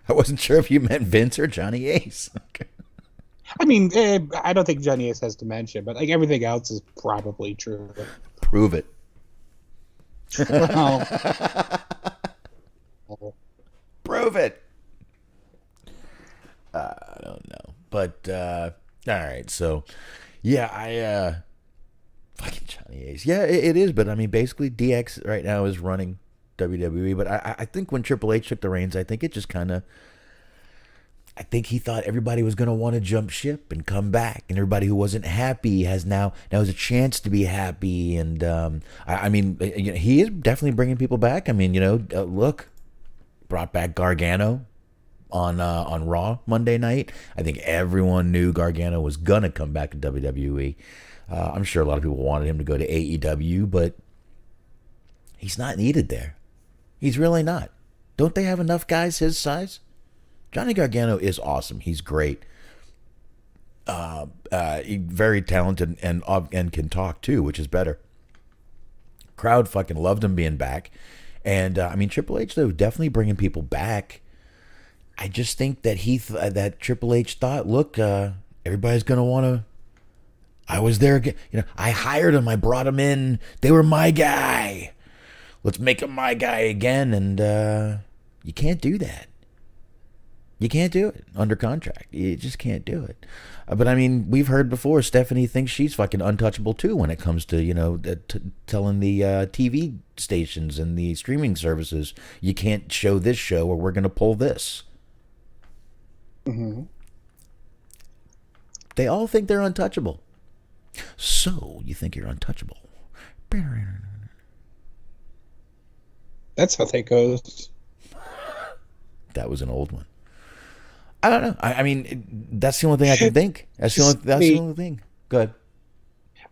I wasn't sure if you meant Vince or Johnny Ace. Okay. I mean, I don't think Johnny Ace has dementia, but like everything else is probably true. Prove it. Well, Prove it. I don't know, but all right. So, yeah, fucking Johnny Ace. Yeah, it is. But I mean, basically, DX right now is running WWE. But I think when Triple H took the reins, I think it just kind of. I think he thought everybody was going to want to jump ship and come back, and everybody who wasn't happy has now has a chance to be happy. And I mean, he is definitely bringing people back. I mean, look, brought back Gargano on Raw Monday night. I think everyone knew Gargano was gonna come back to WWE. I'm sure a lot of people wanted him to go to AEW, but he's not needed there. He's really not. Don't they have enough guys his size? Johnny Gargano is awesome. He's great. Very talented and can talk too, which is better. Crowd fucking loved him being back. And I mean, Triple H though definitely bringing people back. I just think that that Triple H thought, look, everybody's gonna want to. I was there again. I hired him. I brought him in. They were my guy. Let's make him my guy again. And you can't do that. You can't do it under contract. You just can't do it. But I mean, we've heard before. Stephanie thinks she's fucking untouchable too when it comes to telling the TV stations and the streaming services, you can't show this show or we're gonna pull this. Mm-hmm. They all think they're untouchable. So you think you're untouchable? That's how that goes. That was an old one. I don't know. I mean, that's the only thing I can think. That's the only thing. Go ahead.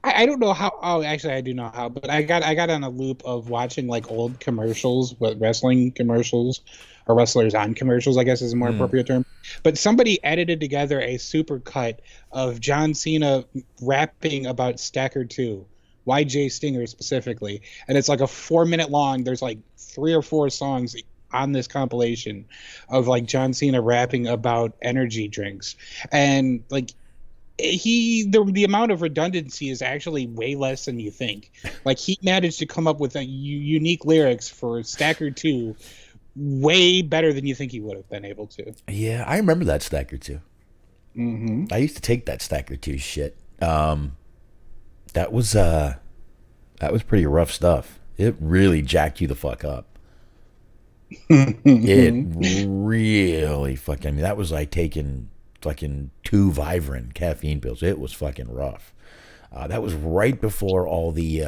I don't know how. Oh, actually, I do know how. But I got on a loop of watching like old commercials, wrestling commercials, or wrestlers on commercials, I guess is a more appropriate term. But somebody edited together a super cut of John Cena rapping about Stacker 2, YJ Stinger specifically, and it's like a 4-minute long. There's like 3 or 4 songs on this compilation of like John Cena rapping about energy drinks, and like the amount of redundancy is actually way less than you think. Like he managed to come up with unique lyrics for Stacker 2 way better than you think he would have been able to. Yeah, I remember that Stacker 2. Mm-hmm. I used to take that Stacker 2 shit. That was pretty rough stuff. It really jacked you the fuck up. It really fucking. I mean, that was like taking fucking 2 Vivarin caffeine pills. It was fucking rough. That was right before all the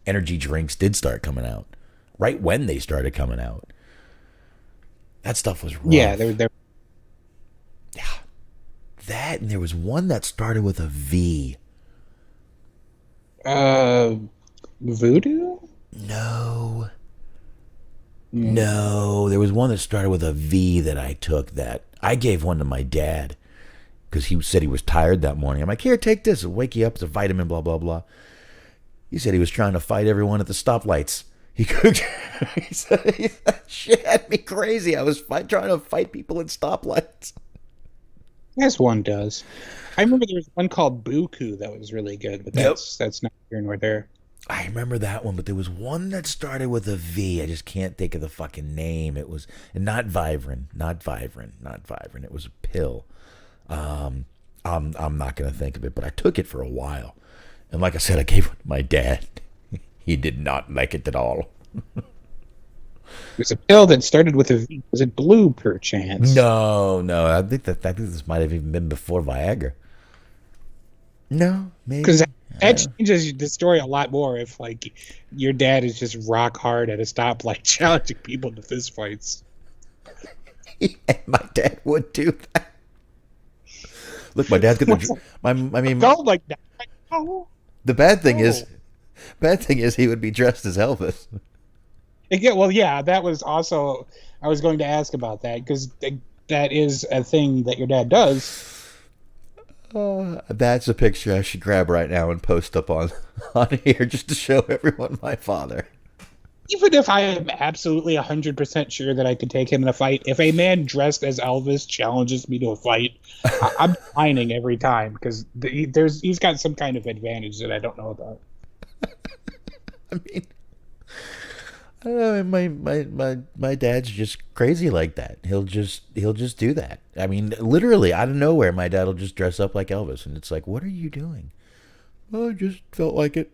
energy drinks did start coming out. Right when they started coming out. That stuff was rough. Yeah, there. Yeah, that and there was one that started with a V. Voodoo? No. No, there was one that started with a V that I took that I gave one to my dad because he said he was tired that morning. I'm like, here, take this. It'll wake you up. It's a vitamin, blah, blah, blah. He said he was trying to fight everyone at the stoplights. He said shit had me crazy. I was trying to fight people at stoplights. As one does. I remember there was one called Buku that was really good, but that's not here nor there. I remember that one, but there was one that started with a V. I just can't think of the fucking name. It was not Vivarin. It was a pill. I'm not gonna think of it, but I took it for a while, and like I said, I gave it to my dad. He did not like it at all. It was a pill that started with a V. Was it blue, perchance? No. I think this might have even been before Viagra. No, maybe. Because that changes the story a lot more if, like, your dad is just rock hard at a stoplight challenging people to fist fights. My dad would do that. Look, my dad's gonna. I mean, Don't like that. Oh, the bad thing is he would be dressed as Elvis. yeah, well, yeah, that was also. I was going to ask about that because that is a thing that your dad does. That's a picture I should grab right now and post up on here just to show everyone my father. Even if I am absolutely 100% sure that I could take him in a fight, if a man dressed as Elvis challenges me to a fight, I'm declining every time because he's got some kind of advantage that I don't know about. I mean, I don't know. My dad's just crazy like that. He'll just do that. I mean, literally out of nowhere, my dad will just dress up like Elvis, and it's like, what are you doing? Well, I just felt like it.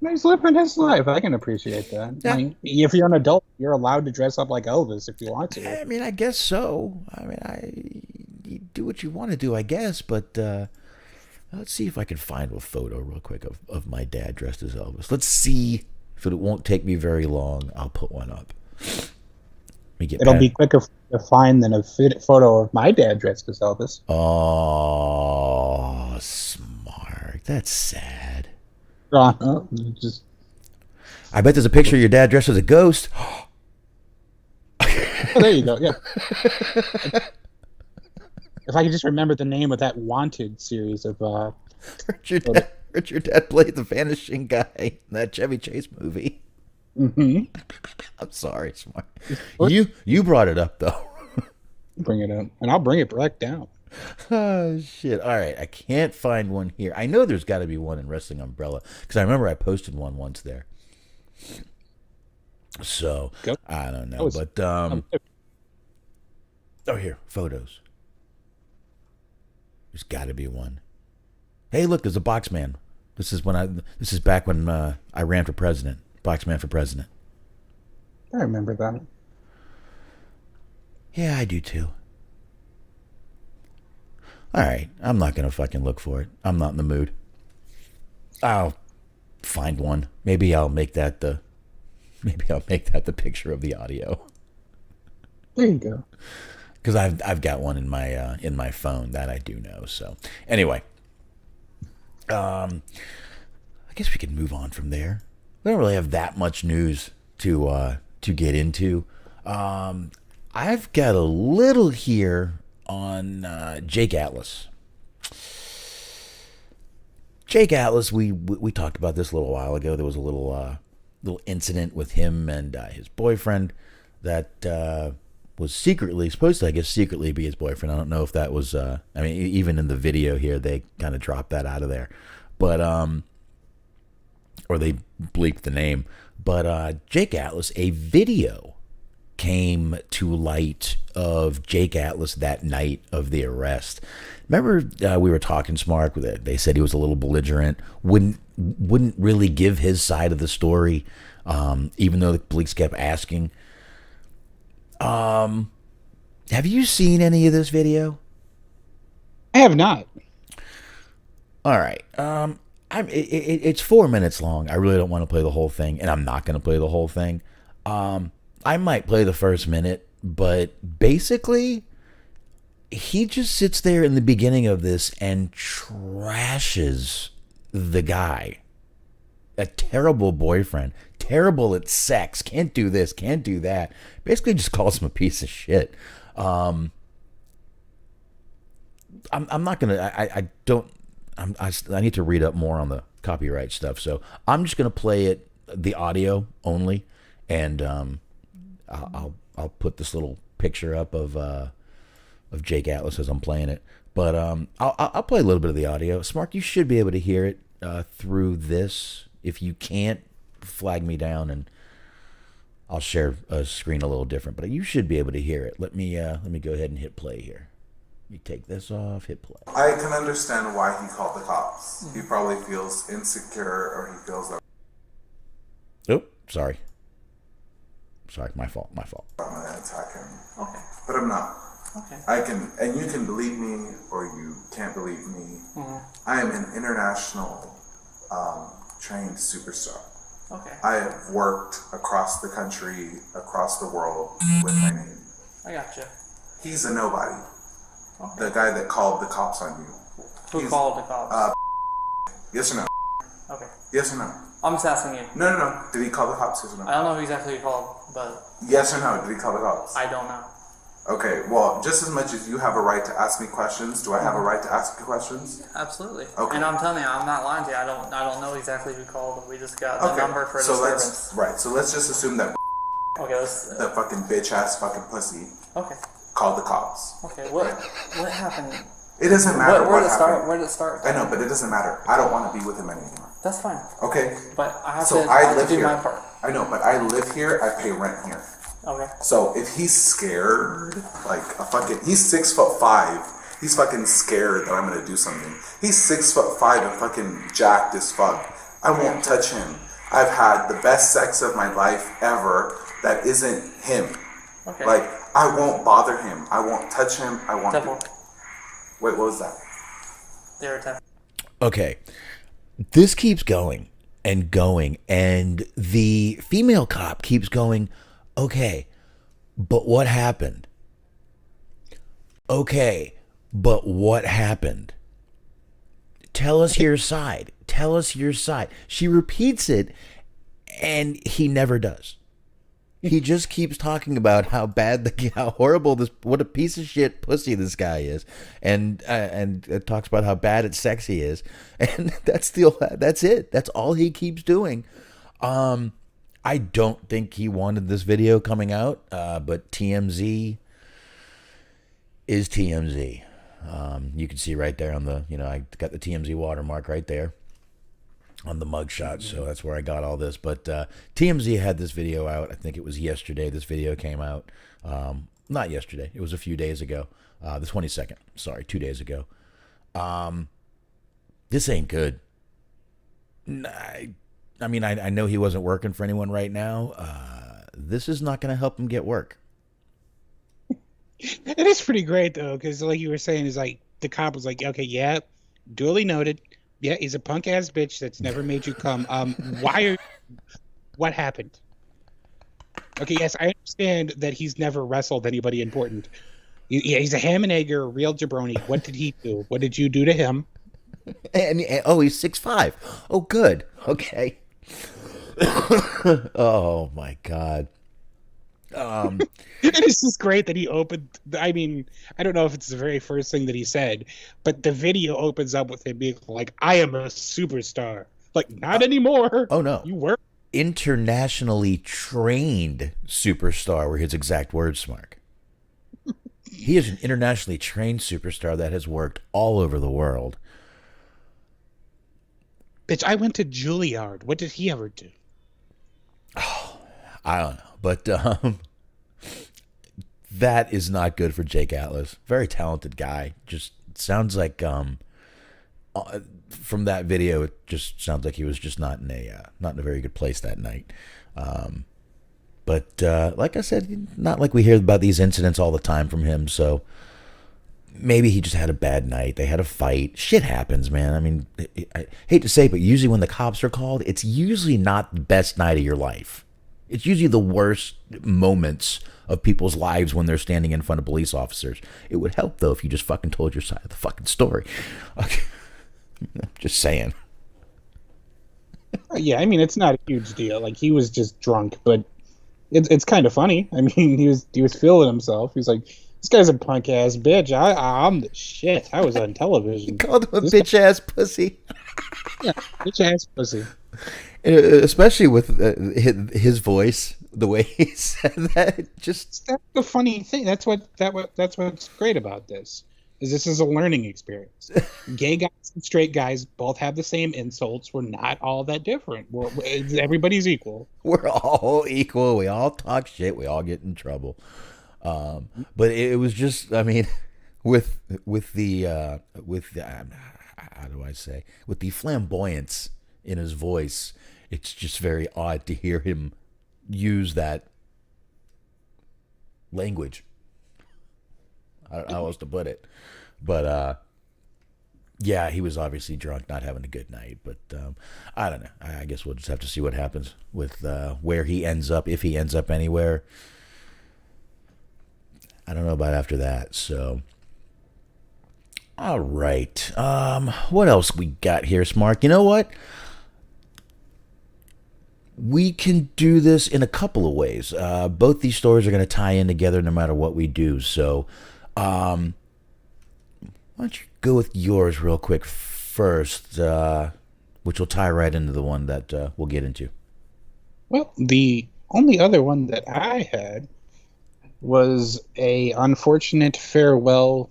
He's living his life. I can appreciate that. Yeah. I mean, if you're an adult, you're allowed to dress up like Elvis if you want to. I mean, I guess so. I mean, you do what you want to do, I guess. But let's see if I can find a photo real quick of my dad dressed as Elvis. Let's see if it won't take me very long. I'll put one up. It'll be quicker to find than a photo of my dad dressed as Elvis. Oh, smart. That's sad. Just. I bet there's a picture of your dad dressed as a ghost. Oh, there you go. Yeah. If I could just remember the name of that Wanted series of. Richard Dad played the vanishing guy in that Chevy Chase movie. Mm-hmm. I'm sorry, Smart. You brought it up though. Bring it up, and I'll bring it back down. Oh shit! All right, I can't find one here. I know there's got to be one in Wrestling Umbrella because I remember I posted one once there. So I don't know, but oh here, photos. There's got to be one. Hey, look, there's a Boxman. This is back when I ran for president. Boxman for president. I remember that. Yeah, I do too. All right, I'm not gonna fucking look for it. I'm not in the mood. I'll find one. Maybe I'll make that the picture of the audio. There you go. Because I've got one in my phone that I do know. So anyway, I guess we can move on from there. We don't really have that much news to get into. I've got a little here on Jake Atlas. Jake Atlas, we talked about this a little while ago. There was a little incident with him and his boyfriend that was supposed to, I guess, secretly be his boyfriend. I don't know if that was. I mean, even in the video here, they kind of dropped that out of there, but or they bleeped the name. But Jake Atlas, a video came to light of Jake Atlas that night of the arrest. Remember, we were talking, Smark. They said he was a little belligerent, wouldn't really give his side of the story, even though the police kept asking. Have you seen any of this video? I have not. All right. It's 4 minutes long. I really don't want to play the whole thing, and I'm not going to play the whole thing. I might play the first minute, but basically, he just sits there in the beginning of this and trashes the guy. A terrible boyfriend, terrible at sex, can't do this, can't do that. Basically just calls him a piece of shit. I'm not going to, I need to read up more on the copyright stuff. So I'm just going to play the audio only. And, I'll put this little picture up of Jake Atlas as I'm playing it. But I'll play a little bit of the audio. Smark, you should be able to hear it through this. If you can't, flag me down and I'll share a screen a little different. But you should be able to hear it. Let me go ahead and hit play here. You take this off, hit play. I can understand why he called the cops. He probably feels insecure, or he feels that. Oop, sorry, my fault. I'm gonna attack him. Okay. But I'm not. Okay. And you can believe me or you can't believe me. Mm-hmm. I am an international trained superstar. Okay. I have worked across the country, across the world with my name. I gotcha. He's a nobody. Okay. The guy that called the cops on you. Who called the cops? Yes or no? Okay. Yes or no? I'm just asking you. No. Did he call the cops? Yes or no? I don't know exactly who you called, but... Yes or no? Did he call the cops? I don't know. Okay, well, just as much as you have a right to ask me questions, do I have a right to ask you questions? Absolutely. Okay. And I'm telling you, I'm not lying to you. I don't know exactly who called, but we just got the number for disturbance. So let's just assume that Okay, let's... the fucking bitch-ass fucking pussy Okay. called the cops. Okay, what happened? It doesn't matter Where did it happened. start? Where did it start? I know, but it doesn't matter. I don't want to be with him anymore. That's fine. Okay? But I have So to, I have live to do here. my part. I know, but I live here. I pay rent here. Okay. So if he's scared, he's 6'5". He's fucking scared that I'm gonna do something. He's 6'5" and fucking jacked as fuck. I won't touch him. I've had the best sex of my life ever. That isn't him. Okay. Like, I won't bother him. I won't touch him. I won't. Temple. Wait, what was that? They're a temple. Okay. This keeps going, and the female cop keeps going, okay, but what happened? Okay, but what happened? Tell us your side. Tell us your side. She repeats it, and he never does. He just keeps talking about how how horrible what a piece of shit pussy this guy is, and talks about how bad at sex he is, and that's it. That's all he keeps doing. I don't think he wanted this video coming out, but TMZ is TMZ. You can see right there on I got the TMZ watermark right there on the mugshot, so that's where I got all this. But TMZ had this video out. I think it was yesterday. This video came out. Not yesterday. It was a few days ago. The 22nd. Sorry, 2 days ago. This ain't good. I mean, I know he wasn't working for anyone right now. This is not going to help him get work. It is pretty great, though, because like you were saying, is like the cop was like, okay, yeah, duly noted. Yeah, he's a punk ass bitch that's never made you come. What happened? Okay, yes, I understand that he's never wrestled anybody important. Yeah, he's a ham and egger, a real jabroni. What did he do? What did you do to him? And he's 6'5". Oh, good. Okay. Oh my God. It's just great that he opened. I mean, I don't know if it's the very first thing that he said, but the video opens up with him being like, "I am a superstar." Like, not anymore. Oh no, you were internationally trained superstar. Were his exact words, Smark. He is an internationally trained superstar that has worked all over the world. Bitch, I went to Juilliard. What did he ever do? Oh, I don't know. But that is not good for Jake Atlas. Very talented guy. Just sounds like from that video, it just sounds like he was just not in a very good place that night. But like I said, not like we hear about these incidents all the time from him. So maybe he just had a bad night. They had a fight. Shit happens, man. I mean, I hate to say it, but usually when the cops are called, it's usually not the best night of your life. It's usually the worst moments of people's lives when they're standing in front of police officers. It would help, though, if you just fucking told your side of the fucking story. Okay. I'm just saying. Yeah, I mean, it's not a huge deal. Like, he was just drunk, but it's kind of funny. I mean, he was feeling himself. He's like, this guy's a punk ass bitch. I'm the shit. I was on television. He called him a bitch ass pussy. Yeah, bitch ass pussy. Especially with his voice, the way he said that. Just that's the funny thing. That's what's great about this. This is a learning experience. Gay guys and straight guys both have the same insults. We're not all that different. Everybody's equal. We're all equal. We all talk shit. We all get in trouble. But it was just, I mean, with the how do I say, with the flamboyance in his voice, it's just very odd to hear him use that language. I don't know how else to put it. But yeah, he was obviously drunk, not having a good night. But I don't know. I guess we'll just have to see what happens with where he ends up, if he ends up anywhere. I don't know about after that. So, all right. What else we got here, Smark? You know what? We can do this in a couple of ways. Both these stories are going to tie in together no matter what we do. So, why don't you go with yours real quick first, which will tie right into the one that we'll get into. Well, the only other one that I had was a unfortunate farewell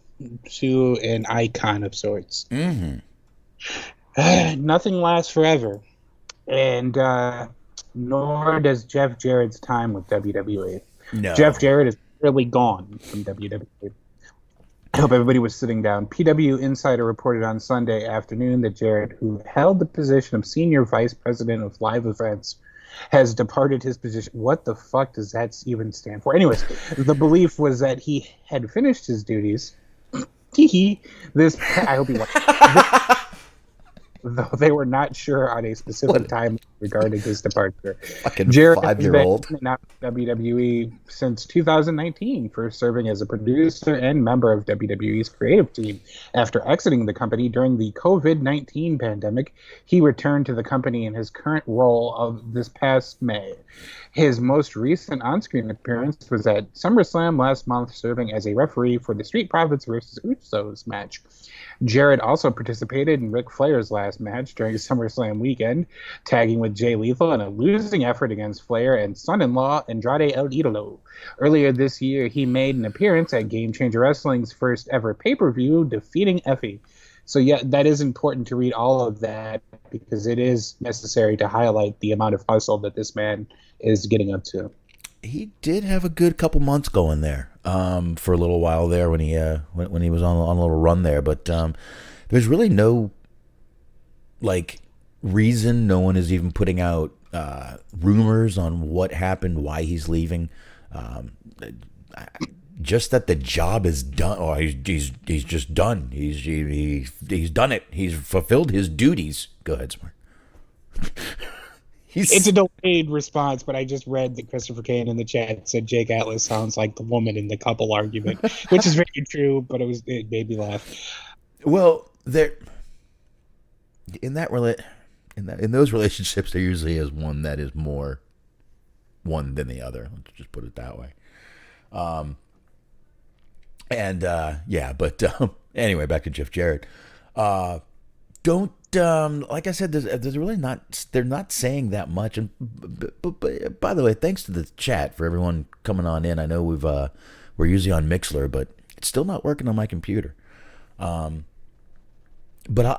to an icon of sorts. Mm-hmm. Nothing lasts forever. And nor does Jeff Jarrett's time with WWE. No. Jeff Jarrett is really gone from WWE. I hope everybody was sitting down. PW Insider reported on Sunday afternoon that Jarrett, who held the position of Senior Vice President of Live Events, has departed his position. What the fuck does that even stand for? Anyways, the belief was that he had finished his duties. I hope he won. Though they were not sure on a specific time regarding his departure. Fucking Jarrett 5-year-old. has been in WWE since 2019 for serving as a producer and member of WWE's creative team. After exiting the company during the COVID-19 pandemic, he returned to the company in his current role of this past May. His most recent on-screen appearance was at SummerSlam last month, serving as a referee for the Street Profits vs. Usos match. Jarrett also participated in Ric Flair's last match during SummerSlam weekend, tagging with Jay Lethal in a losing effort against Flair and son-in-law Andrade El Idolo. Earlier this year, he made an appearance at Game Changer Wrestling's first ever pay-per-view, defeating Effie. So yeah, that is important to read all of that because it is necessary to highlight the amount of hustle that this man is getting up to. He did have a good couple months going there for a little while there when he was on a little run there. But there's really no reason. No one is even putting out rumors on what happened, why he's leaving. Just that the job is done. Oh, he's just done. He's done it. He's fulfilled his duties. Go ahead, Smart. It's a delayed response, but I just read that Christopher Kane in the chat said Jake Atlas sounds like the woman in the couple argument, which is very true, but it made me laugh. Well, in those relationships, there usually is one that is more one than the other. Let's just put it that way. Anyway, back to Jeff Jarrett. Like I said, there's really not. They're not saying that much. And but by the way, thanks to the chat for everyone coming on in. I know we're usually on Mixler, but it's still not working on my computer. But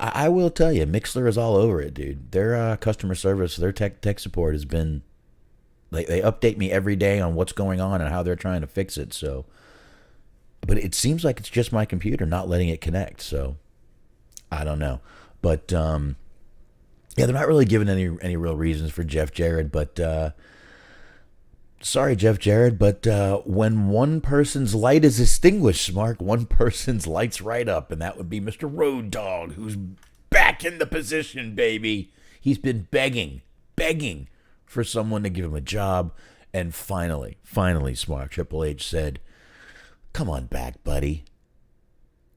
I will tell you, Mixler is all over it, dude. Their customer service, their tech support has been. They update me every day on what's going on and how they're trying to fix it. So, but it seems like it's just my computer not letting it connect. So, I don't know. But yeah, they're not really giving any real reasons for Jeff Jarrett. But sorry, Jeff Jarrett. But when one person's light is extinguished, Mark, one person's lights right up, and that would be Mr. Road Dogg, who's back in the position, baby. He's been begging for someone to give him a job, and finally, Smart, Triple H said, "Come on back, buddy.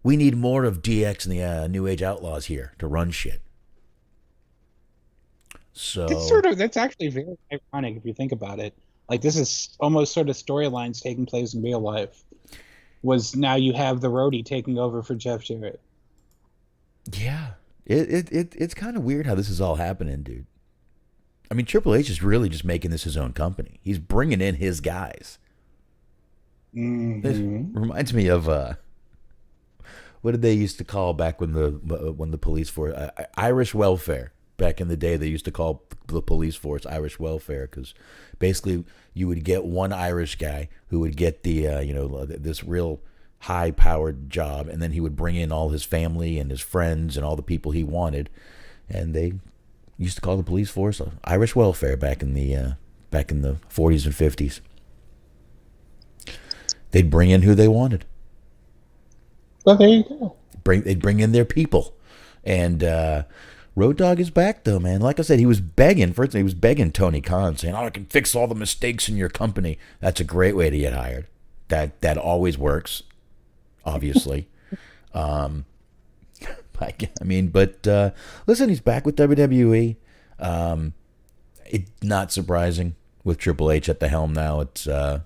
We need more of DX and the New Age Outlaws here to run shit." So that's actually very ironic if you think about it. Like, this is almost sort of storylines taking place in real life. Now you have the roadie taking over for Jeff Jarrett. Yeah, it's kind of weird how this is all happening, dude. I mean, Triple H is really just making this his own company. He's bringing in his guys. Mm-hmm. This reminds me of what did they used to call back when the police force Irish welfare. Back in the day, they used to call the police force Irish welfare because basically you would get one Irish guy who would get the this real high-powered job, and then he would bring in all his family and his friends and all the people he wanted, and they used to call the police force Irish welfare back in the 40s and 50s. They'd bring in who they wanted. Well, there you go. They bring in their people, and Road Dogg is back though, man. Like I said, he was begging. First, he was begging Tony Khan, saying, "Oh, I can fix all the mistakes in your company." That's a great way to get hired. That always works, obviously. I mean, but listen, he's back with WWE. It's not surprising with Triple H at the helm now. It's I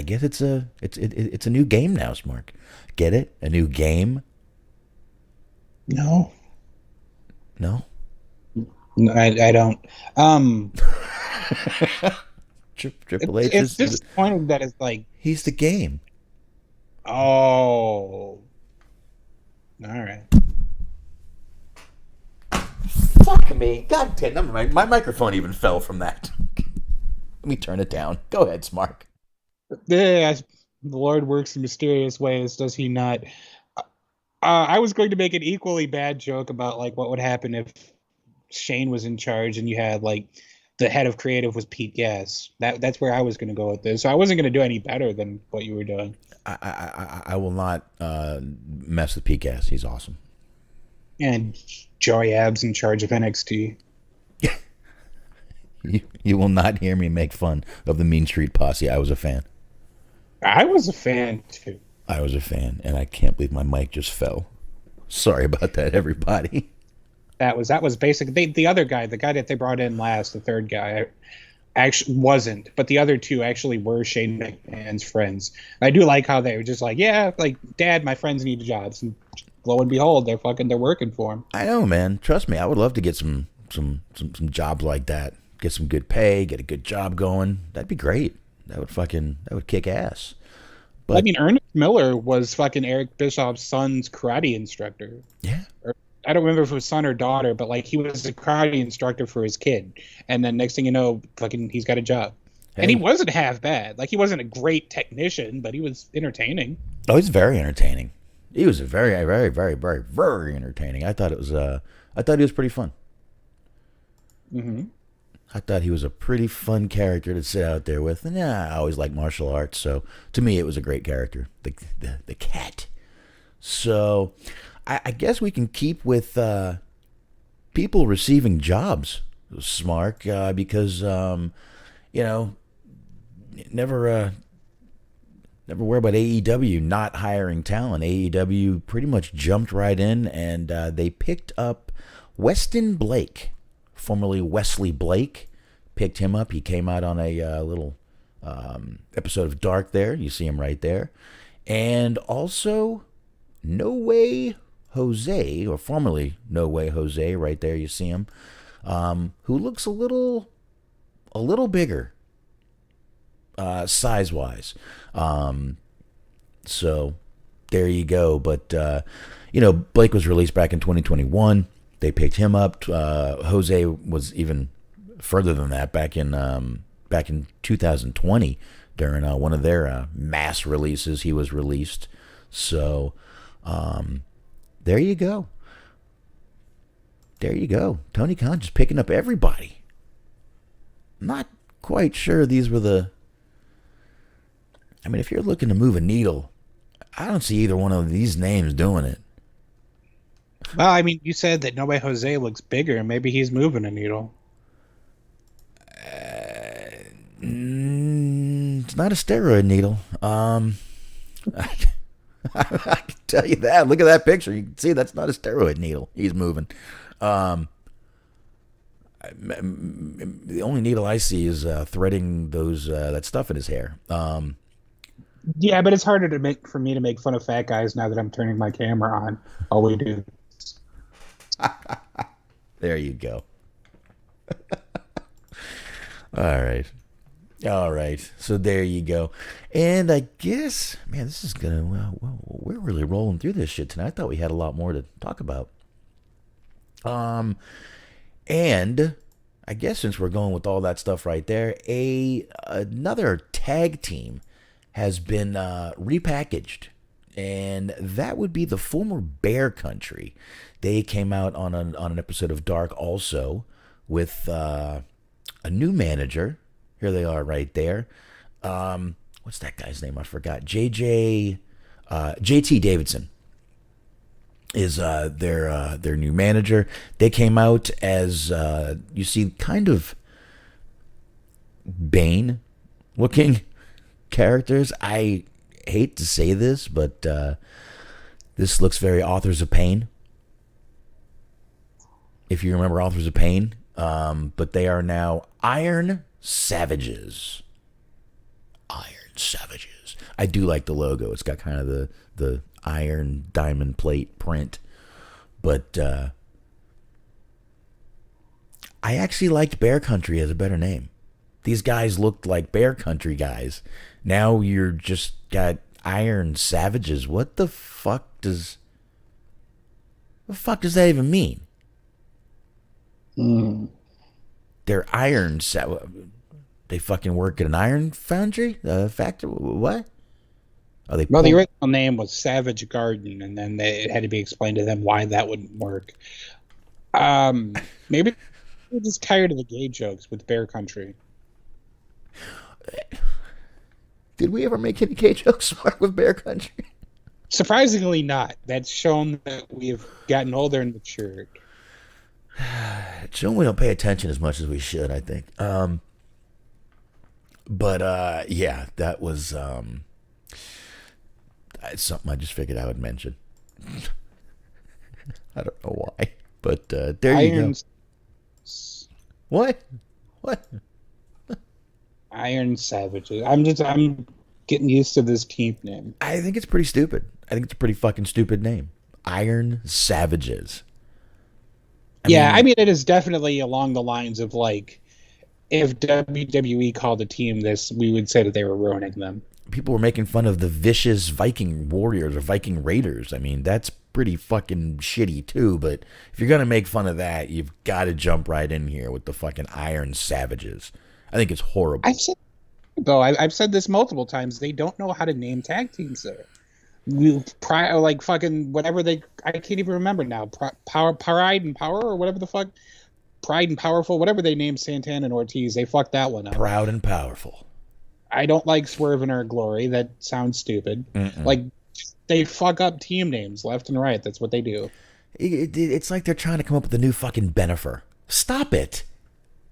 guess it's a new game now, Smark. Get it? A new game? No. No? No, I don't. Triple H it's is disappointing that it's like, he's the game. oh, all right. Fuck me. God damn, my microphone even fell from that. Let me turn it down. Go ahead, Smark. Yeah, the Lord works in mysterious ways, does he not? I was going to make an equally bad joke about like what would happen if Shane was in charge and you had like the head of creative was Pete Gas. That's where I was going to go with this. So I wasn't going to do any better than what you were doing. I will not mess with Pete Gas. He's awesome. And Joey Abs in charge of NXT. You will not hear me make fun of the Mean Street Posse. I was a fan. I was a fan too. I was a fan, and I can't believe my mic just fell. Sorry about that, everybody. That was basically the other guy, the guy that they brought in last, the third guy, actually wasn't, but the other two actually were Shane McMahon's friends. I do like how they were just like, yeah, like, Dad, my friends need jobs, and lo and behold, they're working for him. I know, man. Trust me, I would love to get some jobs like that. Get some good pay, get a good job going. That'd be great. That would kick ass. But, I mean, Ernest Miller was fucking Eric Bischoff's son's karate instructor. Yeah. I don't remember if it was son or daughter, but like he was a karate instructor for his kid. And then next thing you know, fucking he's got a job. Hey. And he wasn't half bad. Like he wasn't a great technician, but he was entertaining. Oh, he's very entertaining. He was very, very, very, very, very entertaining. I thought he was pretty fun. Mm-hmm. I thought he was a pretty fun character to sit out there with. And yeah, I always like martial arts, so to me it was a great character. The cat. So I guess we can keep with people receiving jobs, Smark, because never worry about AEW not hiring talent. AEW pretty much jumped right in, and they picked up Weston Blake, formerly Wesley Blake. Picked him up. He came out on a little episode of Dark there. You see him right there. And also No Way Jose, or formerly No Way Jose, right there. You see him, who looks a little bigger, size-wise. So there you go. But Blake was released back in 2021. They picked him up. Jose was even further than that back in 2020 during one of their mass releases. He was released. So there you go. There you go. Tony Khan just picking up everybody. Not quite sure these were the... I mean, if you're looking to move a needle, I don't see either one of these names doing it. Well, I mean, you said that No Way Jose looks bigger. Maybe he's moving a needle. It's not a steroid needle. I can tell you that. Look at that picture. You can see that's not a steroid needle. He's moving. The only needle I see is threading that stuff in his hair. Yeah, but it's harder for me to make fun of fat guys now that I'm turning my camera on. All we do. There you go. All right. So there you go. And I guess, man, this is gonna. We're really rolling through this shit tonight. I thought we had a lot more to talk about. And I guess since we're going with all that stuff right there, another tag team has been repackaged, and that would be the former Bear Country. They came out on an episode of Dark also with a new manager. Here they are right there. What's that guy's name? I forgot. JJ JT Davidson is their new manager. They came out as you see, kind of Bane looking characters. I hate to say this, but this looks very Authors of Pain. If you remember Authors of Pain, but they are now Iron Savages. Iron Savages. I do like the logo. It's got kind of the iron diamond plate print, but I actually liked Bear Country as a better name. These guys looked like Bear Country guys. Now you're just got Iron Savages. What the fuck does that even mean? They're Iron They fucking work at an iron foundry? Factory? What? The original name was Savage Garden, and then it had to be explained to them why that wouldn't work. Maybe we're just tired of the gay jokes with Bear Country. Did we ever make any gay jokes with Bear Country? Surprisingly not. That's shown that we've gotten older and matured. It's shown we don't pay attention as much as we should, I think. But yeah, that was something I just figured I would mention. I don't know why, but there you go. What? Iron Savages. I'm getting used to this team name. I think it's pretty stupid. I think it's a pretty fucking stupid name. Iron Savages. I mean, it is definitely along the lines of, like, if WWE called a team this, we would say that they were ruining them. People were making fun of the vicious Viking Warriors or Viking Raiders. I mean, that's pretty fucking shitty too, but if you're going to make fun of that, you've got to jump right in here with the fucking Iron Savages. I think it's horrible. I've said this multiple times. They don't know how to name tag teams there. Like fucking whatever I can't even remember now. Pride and Power or whatever the fuck. Pride and Powerful, whatever they named Santana and Ortiz, they fucked that one up. Proud and Powerful. I don't like Swerve and Our Glory. That sounds stupid. Mm-mm. Like, they fuck up team names left and right. That's what they do. It's like they're trying to come up with a new fucking Benifer. Stop it.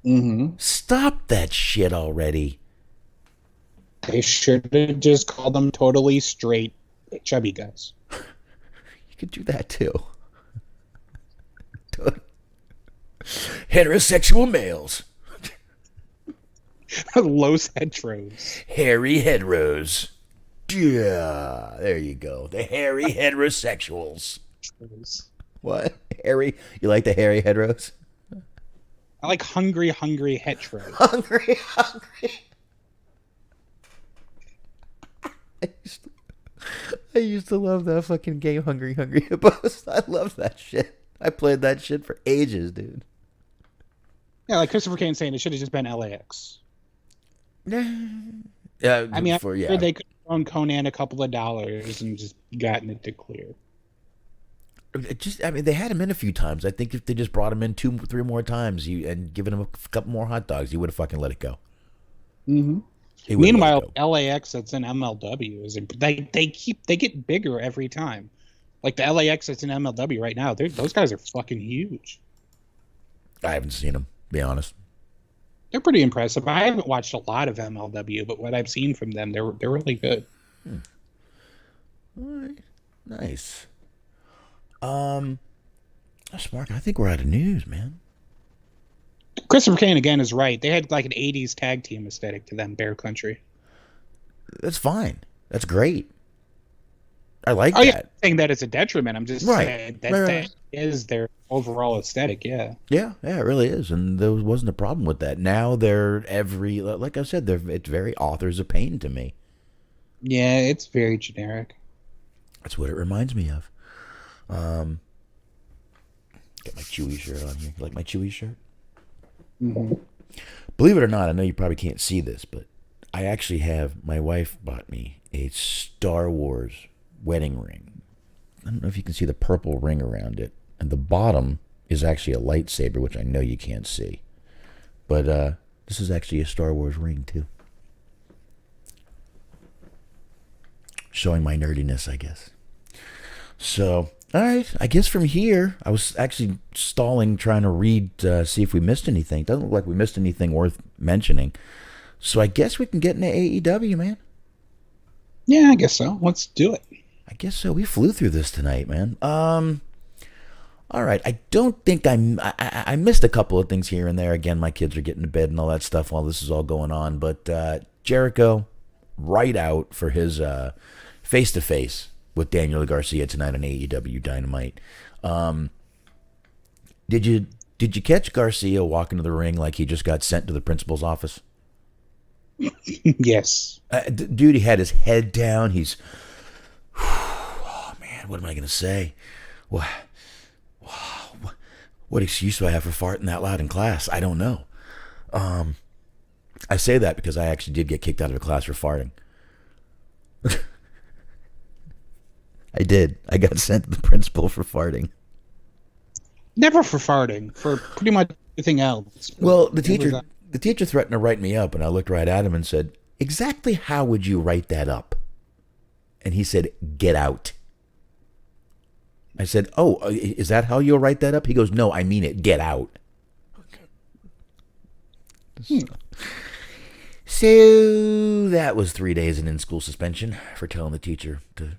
Mm-hmm. Stop that shit already. They should have just called them totally straight chubby guys. You could do that too. Heterosexual males. Los Hetros. Hairy Heteros. Yeah, there you go. The hairy heterosexuals. What? Hairy? You like the hairy heteros? I like hungry heteros. Hungry. I used to love that fucking game, Hungry Hippos. I love that shit. I played that shit for ages, dude. Yeah, like Christopher Kane saying it should have just been LAX. Yeah, I mean, they could have thrown Conan a couple of dollars and just gotten it to clear. They had him in a few times. I think if they just brought him in 2-3 more times and given him a couple more hot dogs, he would have fucking let it go. Mm-hmm. Meanwhile, LAX that's in MLW they get bigger every time. Like the LAX that's in MLW right now, those guys are fucking huge. I haven't seen them, to be honest. They're pretty impressive. I haven't watched a lot of MLW, but what I've seen from them, they're really good. All right. Nice. Smark, I think we're out of news, man. Christopher Kane again is right. They had like an 80s tag team aesthetic to them, Bear Country. That's fine. That's great. I like that. Yeah, I'm saying that it's a detriment. I'm just saying that is their overall aesthetic, yeah. Yeah, it really is. And there wasn't a problem with that. Now they're like I said, it's very Authors of Pain to me. Yeah, it's very generic. That's what it reminds me of. Got my Chewy shirt on here. You like my Chewy shirt? Mm-hmm. Believe it or not, I know you probably can't see this, but I actually have, my wife bought me a Star Wars wedding ring. I don't know if you can see the purple ring around it. And the bottom is actually a lightsaber, which I know you can't see. But this is actually a Star Wars ring, too. showing my nerdiness, I guess. So, all right, I guess from here, I was actually stalling, trying to read, see if we missed anything. Doesn't look like we missed anything worth mentioning. So I guess we can get into AEW, man. Yeah, I guess so. Let's do it. I guess so. We flew through this tonight, man. All right. I don't think I missed a couple of things here and there. Again, my kids are getting to bed and all that stuff while this is all going on. But Jericho, right out for his face-to-face with Daniel Garcia tonight on AEW Dynamite. Did you catch Garcia walk into the ring like he just got sent to the principal's office? Yes. Dude, he had his head down. He's... Oh, man, what am I going to say? What excuse do I have for farting that loud in class? I don't know. I say that because I actually did get kicked out of a class for farting. I did. I got sent to the principal for farting. Never for farting, for pretty much everything else. Well, the teacher threatened to write me up, and I looked right at him and said, exactly how would you write that up? And he said, get out. I said, oh, is that how you'll write that up? He goes, no, I mean it. Get out. So that was 3 days in school suspension for telling the teacher to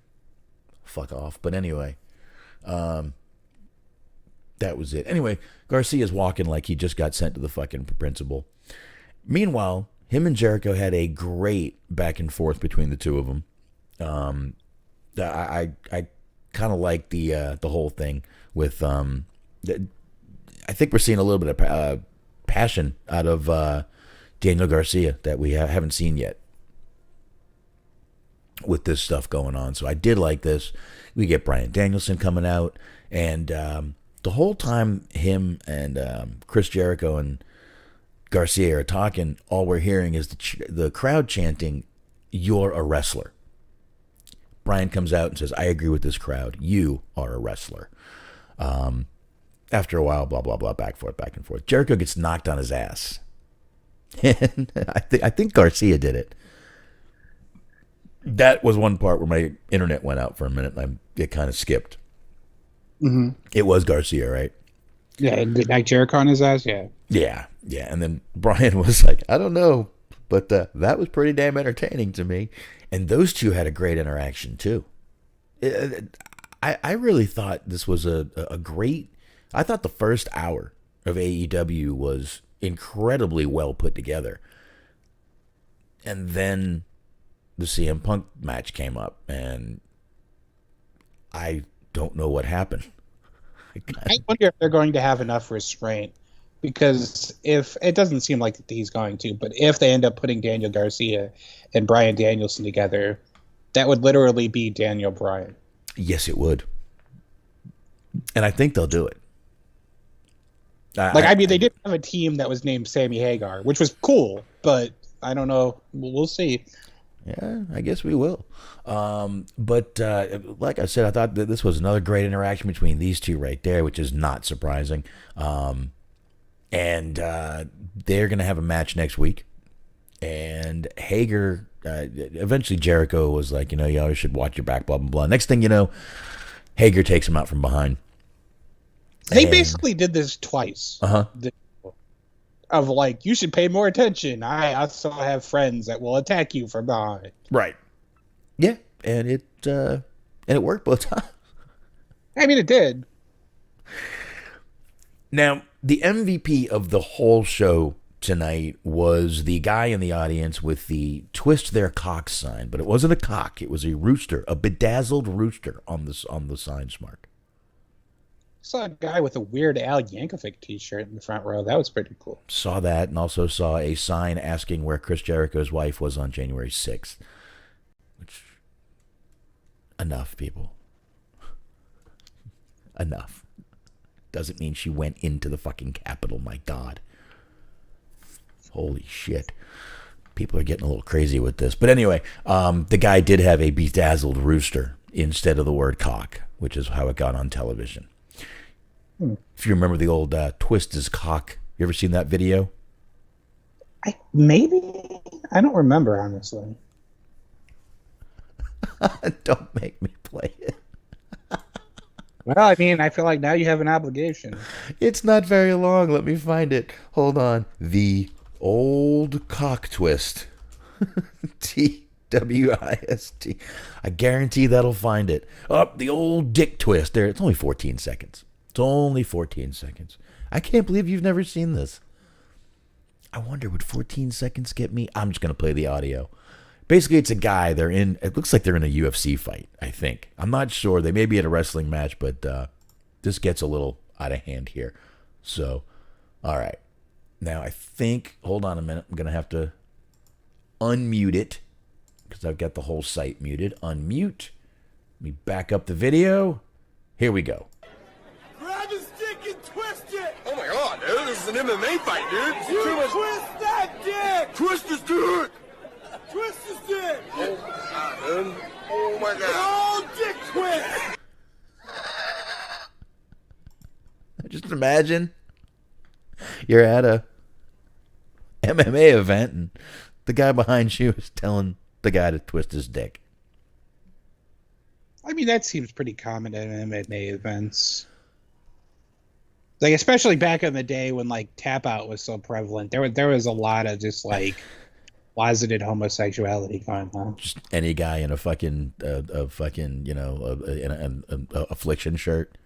fuck off. But anyway, that was it. Anyway, Garcia's walking like he just got sent to the fucking principal. Meanwhile, him and Jericho had a great back and forth between the two of them. I kind of like the whole thing with I think we're seeing a little bit of passion out of Daniel Garcia that we haven't seen yet with this stuff going on. So I did like this. We get Bryan Danielson coming out, and the whole time him and Chris Jericho and Garcia are talking, all we're hearing is the crowd chanting, "You're a wrestler." Bryan comes out and says, I agree with this crowd. You are a wrestler. After a while, blah, blah, blah, back and forth. Jericho gets knocked on his ass. And I think Garcia did it. That was one part where my internet went out for a minute and it kind of skipped. Mm-hmm. It was Garcia, right? Yeah, did like Jericho on his ass? Yeah. Yeah. And then Bryan was like, I don't know, but that was pretty damn entertaining to me. And those two had a great interaction, too. I really thought this was a great... I thought the first hour of AEW was incredibly well put together. And then the CM Punk match came up, and I don't know what happened. I wonder if they're going to have enough restraint. Because if it doesn't seem like he's going to, but if they end up putting Daniel Garcia and Bryan Danielson together, that would literally be Daniel Bryan. Yes, it would. And I think they'll do it. They did have a team that was named Sammy Hagar, which was cool, but I don't know. We'll see. Yeah, I guess we will. But like I said, I thought that this was another great interaction between these two right there, which is not surprising. And they're going to have a match next week. And Hager, eventually Jericho was like, you always should watch your back, blah, blah, blah. Next thing you know, Hager takes him out from behind. They basically did this twice. Uh-huh. Of like, you should pay more attention. I also have friends that will attack you from behind. Right. Yeah, and it worked both times. I mean, it did. Now, the MVP of the whole show tonight was the guy in the audience with the twist their cock sign, but it wasn't a cock, it was a rooster, a bedazzled rooster on the sign, Smark. I saw a guy with a weird Al Yankovic t-shirt in the front row. That was pretty cool. Saw that, and also saw a sign asking where Chris Jericho's wife was on January 6th. Which, enough, people. Enough. Doesn't mean she went into the fucking Capitol, my God. Holy shit. People are getting a little crazy with this. But anyway, the guy did have a bedazzled rooster instead of the word cock, which is how it got on television. If you remember the old twist his cock, you ever seen that video? Maybe. I don't remember, honestly. Don't make me play it. Well, I mean, I feel like now you have an obligation. It's not very long. Let me find it. Hold on. The old cock twist. TWIST. I guarantee that'll find it. Oh, the old dick twist. There. It's only 14 seconds. It's only 14 seconds. I can't believe you've never seen this. I wonder, would 14 seconds get me? I'm just going to play the audio. Basically, it's a guy. It looks like they're in a UFC fight, I think. I'm not sure. They may be at a wrestling match, but this gets a little out of hand here. So, all right. Now, I think, hold on a minute. I'm going to have to unmute it because I've got the whole site muted. Unmute. Let me back up the video. Here we go. Grab his dick and twist it! Oh my god, dude, this is an MMA fight, dude. You twist that dick! Twist his dick! Twist his dick! Oh my god. Oh, dick twist! Just imagine you're at a MMA event and the guy behind you is telling the guy to twist his dick. I mean, that seems pretty common at MMA events. Like, especially back in the day when, like, tap out was so prevalent. There was a lot of just, like, closeted homosexuality going on. Just any guy in a fucking, affliction shirt.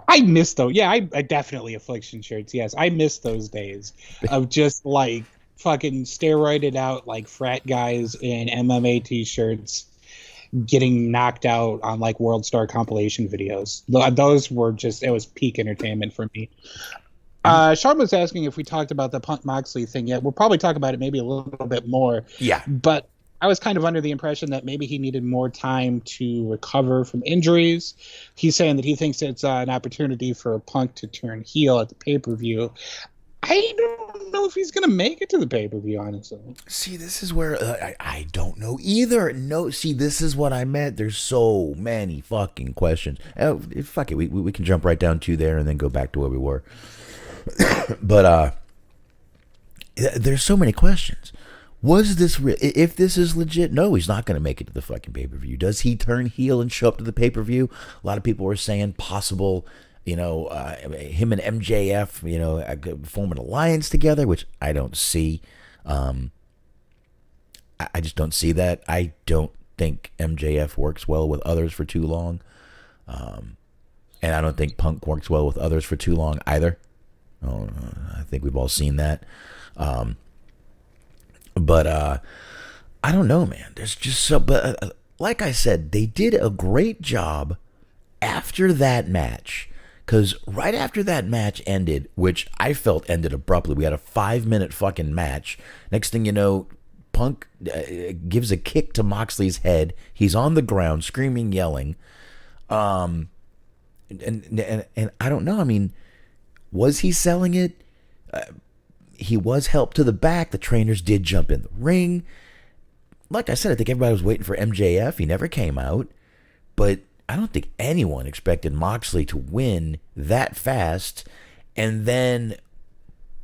I miss those. Yeah, I definitely affliction shirts. Yes, I miss those days of just, like, fucking steroided out, like, frat guys in MMA t-shirts getting knocked out on, like, World Star compilation videos. Those were just, it was peak entertainment for me. Sean was asking if we talked about the Punk Moxley thing yet. We'll probably talk about it maybe a little bit more. Yeah. But I was kind of under the impression that maybe he needed more time to recover from injuries. He's saying that he thinks it's an opportunity for Punk to turn heel at the pay-per-view. I don't know if he's going to make it to the pay-per-view, honestly. See, this is where I don't know either. No, see, this is what I meant. There's so many fucking questions. Fuck it. We can jump right down to there and then go back to where we were. But there's so many questions. Was this real? If this is legit, no, he's not going to make it to the fucking pay-per-view. Does he turn heel and show up to the pay-per-view? A lot of people were saying possible, him and MJF, form an alliance together, which I don't see. I just don't see that. I don't think MJF works well with others for too long. And I don't think Punk works well with others for too long either. I think we've all seen that. But I don't know, man. There's just so. But like I said, they did a great job after that match. Because right after that match ended, which I felt ended abruptly, we had a 5-minute fucking match. Next thing you know, Punk gives a kick to Moxley's head. He's on the ground, screaming, yelling. And I don't know. I mean, was he selling it? He was helped to the back. The trainers did jump in the ring. Like I said, I think everybody was waiting for MJF. He never came out. But I don't think anyone expected Moxley to win that fast. And then,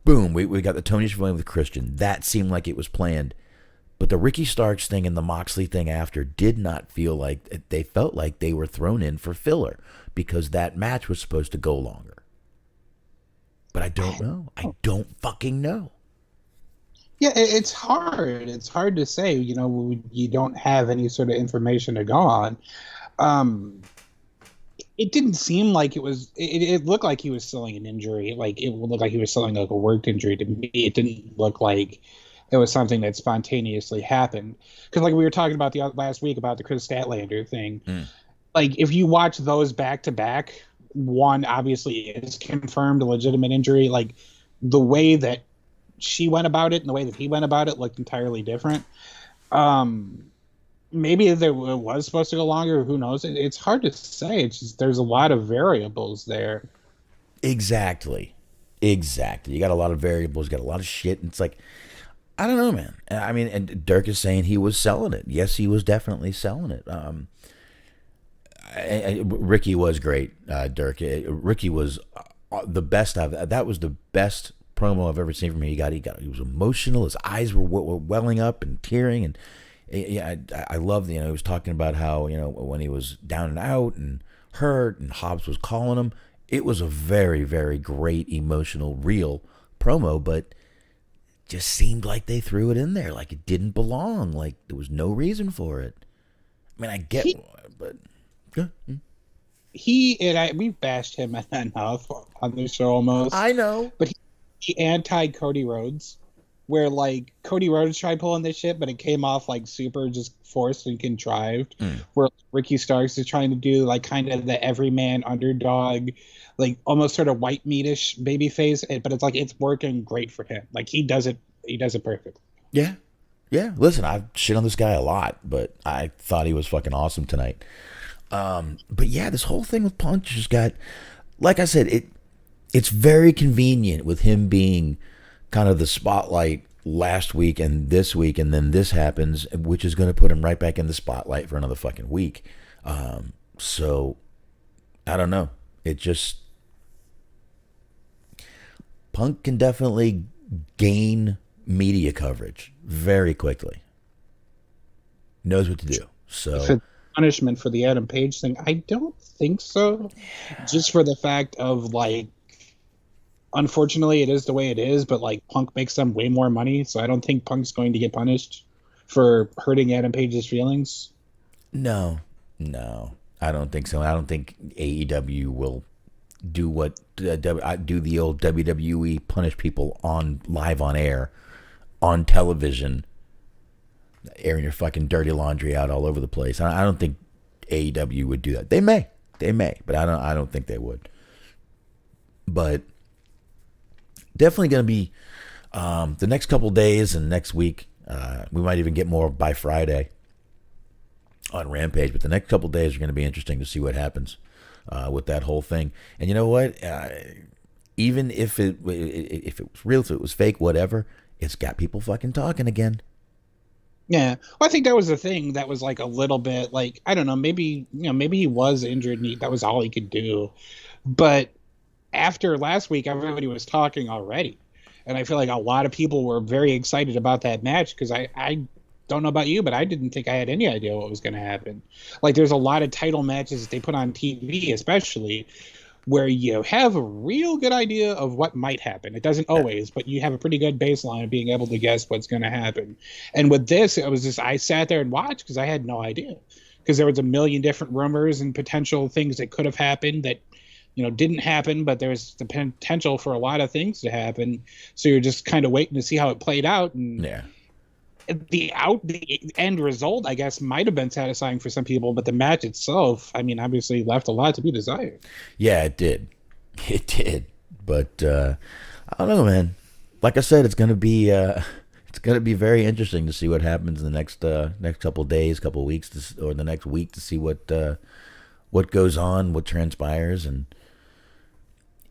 boom, we got the Tony Schiavone with Christian. That seemed like it was planned. But the Ricky Starks thing and the Moxley thing after did not feel like, they felt like they were thrown in for filler because that match was supposed to go longer. But I don't know. I don't fucking know. Yeah, it's hard. It's hard to say, you don't have any sort of information to go on. It didn't seem like it was, it looked like he was selling an injury. Like, it looked like he was selling like a work injury to me. It didn't look like it was something that spontaneously happened. Because like we were talking about last week about the Chris Statlander thing. Like, if you watch those back to back, one obviously is confirmed a legitimate injury. Like, the way that she went about it and the way that he went about it looked entirely different. Maybe it was supposed to go longer. Who knows? It's hard to say. It's just, there's a lot of variables there. Exactly. You got a lot of variables. You got a lot of shit. And it's like, I don't know, man. I mean, and Dirk is saying he was selling it. Yes, he was definitely selling it. Ricky was great, Dirk. Ricky was the best. That was the best promo I've ever seen from him. He was emotional. His eyes were welling up and tearing, and Yeah, I love, he was talking about how, when he was down and out and hurt and Hobbs was calling him. It was a very, very great, emotional, real promo, but just seemed like they threw it in there, like it didn't belong, like there was no reason for it. I mean, I get but yeah. We've bashed him enough on the show almost. I know. But he anti-Cody Rhodes, where like Cody Rhodes tried pulling this shit, but it came off like super just forced and contrived. Where Ricky Starks is trying to do like kind of the everyman underdog, like almost sort of white meatish baby face, but it's like it's working great for him. Like he does it perfectly. Yeah. Yeah. Listen, I've shit on this guy a lot, but I thought he was fucking awesome tonight. But yeah, this whole thing with Punk just got, like I said, it's very convenient with him being kind of the spotlight last week and this week, and then this happens, which is going to put him right back in the spotlight for another fucking week. So I don't know. It just, Punk can definitely gain media coverage very quickly. Knows what to do. So punishment for the Adam Page thing, I don't think so. Just for the fact of like, unfortunately it is the way it is, but like Punk makes them way more money, so I don't think Punk's going to get punished for hurting Adam Page's feelings. No, I don't think so. I don't think AEW will do what do the old WWE, punish people live on air, on television, airing your fucking dirty laundry out all over the place. I don't think AEW would do that. They may, but I don't think they would. But definitely going to be the next couple days and next week. We might even get more by Friday on Rampage, but the next couple days are going to be interesting to see what happens with that whole thing. And you know what? Even if it was real, if it was fake, whatever, it's got people fucking talking again. Yeah, well, I think that was the thing that was like a little bit like, I don't know, maybe he was injured and that was all he could do. But after last week, everybody was talking already. And I feel like a lot of people were very excited about that match because I don't know about you, but I didn't think I had any idea what was going to happen. Like there's a lot of title matches that they put on TV, especially where you have a real good idea of what might happen. It doesn't always, but you have a pretty good baseline of being able to guess what's going to happen. And with this, it was just, I sat there and watched because I had no idea. Because there was a million different rumors and potential things that could have happened that, didn't happen, but there's the potential for a lot of things to happen. So you're just kind of waiting to see how it played out. And yeah. The end result, I guess, might have been satisfying for some people, but the match itself, I mean, obviously left a lot to be desired. Yeah, it did. But I don't know, man. Like I said, it's gonna be very interesting to see what happens in the next couple of days, couple of weeks, or the next week, to see what goes on, what transpires, and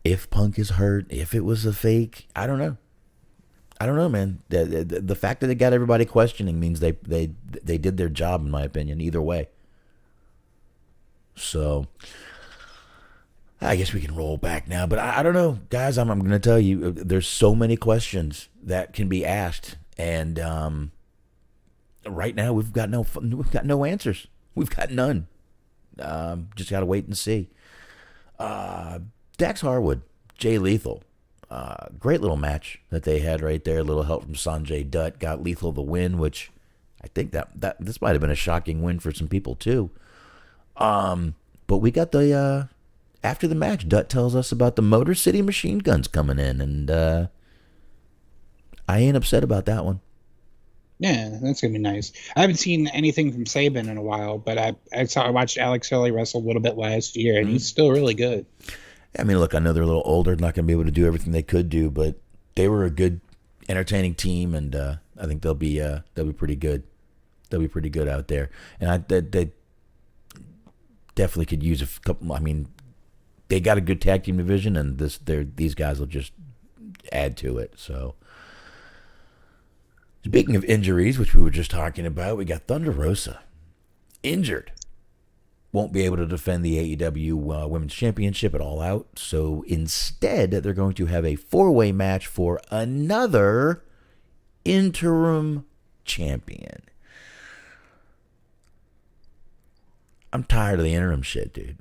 if Punk is hurt, if it was a fake. I don't know, man. The fact that they got everybody questioning means they did their job, in my opinion, either way. So I guess we can roll back now. But I don't know, guys. I'm going to tell you, there's so many questions that can be asked, and right now we've got no answers. We've got none. Just got to wait and see. Dax Harwood, Jay Lethal. Great little match that they had right there. A little help from Sanjay Dutt got Lethal the win, which I think that this might have been a shocking win for some people too. But we got the after the match, Dutt tells us about the Motor City Machine Guns coming in, and I ain't upset about that one. Yeah, that's gonna be nice. I haven't seen anything from Saban in a while, but I watched Alex Shelley wrestle a little bit last year, and he's still really good. I mean, look, I know they're a little older, not going to be able to do everything they could do, but they were a good, entertaining team, and I think they'll be pretty good. They'll be pretty good out there, and they definitely could use a couple. I mean, they got a good tag team division, and these guys will just add to it. So, speaking of injuries, which we were just talking about, we got Thunder Rosa injured. Won't be able to defend the AEW Women's Championship at All Out. So instead, they're going to have a 4-way match for another interim champion. I'm tired of the interim shit, dude.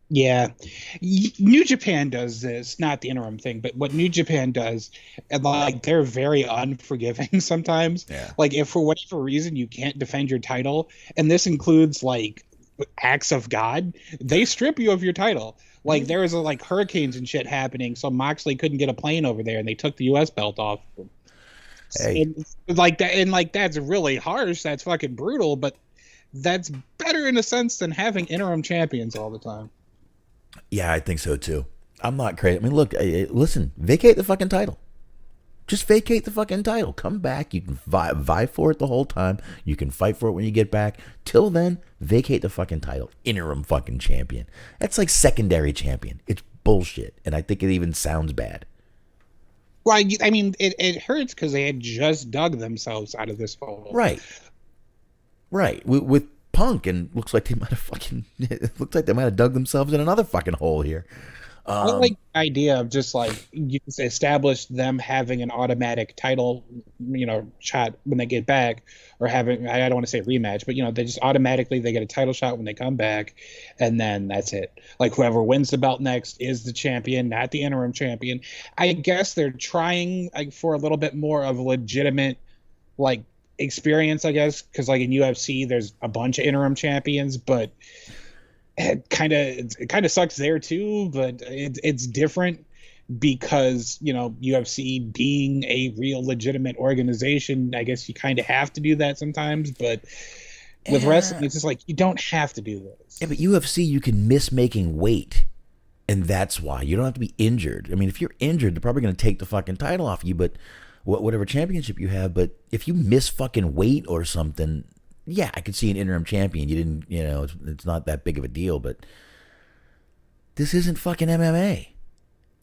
Yeah. New Japan does this, not the interim thing, but what New Japan does, and like they're very unforgiving sometimes. Yeah. Like if for whatever reason you can't defend your title, and this includes like acts of God, they strip you of your title. Like there was like hurricanes and shit happening, so Moxley couldn't get a plane over there, and they took the U.S. belt off. Hey. And like that, and like that's really harsh. That's fucking brutal, but that's better in a sense than having interim champions all the time. Yeah, I think so too. I'm not crazy. I mean, look, listen, vacate the fucking title. Just vacate the fucking title. Come back. You can vie for it the whole time. You can fight for it when you get back. Till then, vacate the fucking title. Interim fucking champion. That's like secondary champion. It's bullshit. And I think it even sounds bad. Well, I mean, it hurts because they had just dug themselves out of this hole. Right. With Punk, and looks like they might have dug themselves in another fucking hole here. I like the idea of just like you can establish them having an automatic title, shot when they get back, or having, I don't want to say rematch, but they just automatically they get a title shot when they come back, and then that's it. Like whoever wins the belt next is the champion, not the interim champion. I guess they're trying for a little bit more of a legitimate experience, I guess, because in UFC there's a bunch of interim champions, but it kind of sucks there too. But it's different because UFC being a real legitimate organization, I guess you kind of have to do that sometimes. But with wrestling, it's just you don't have to do this. Yeah, but UFC, you can miss making weight, and that's why you don't have to be injured. I mean, if you're injured, they're probably going to take the fucking title off you, but whatever championship you have. But if you miss fucking weight or something, yeah, I could see an interim champion. You didn't, it's not that big of a deal, but this isn't fucking MMA.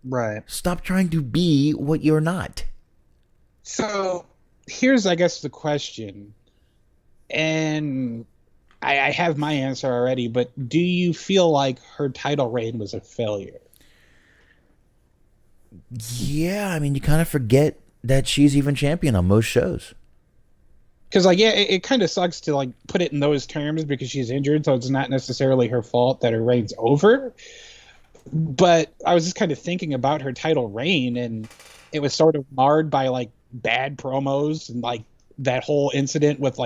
Right. Stop trying to be what you're not. So here's, I guess, the question. And I have my answer already, but do you feel like her title reign was a failure? Yeah, I mean, you kind of forget that she's even champion on most shows. Because it kind of sucks to put it in those terms because she's injured, so it's not necessarily her fault that her reign's over. But I was just kind of thinking about her title reign, and it was sort of marred by bad promos and that whole incident with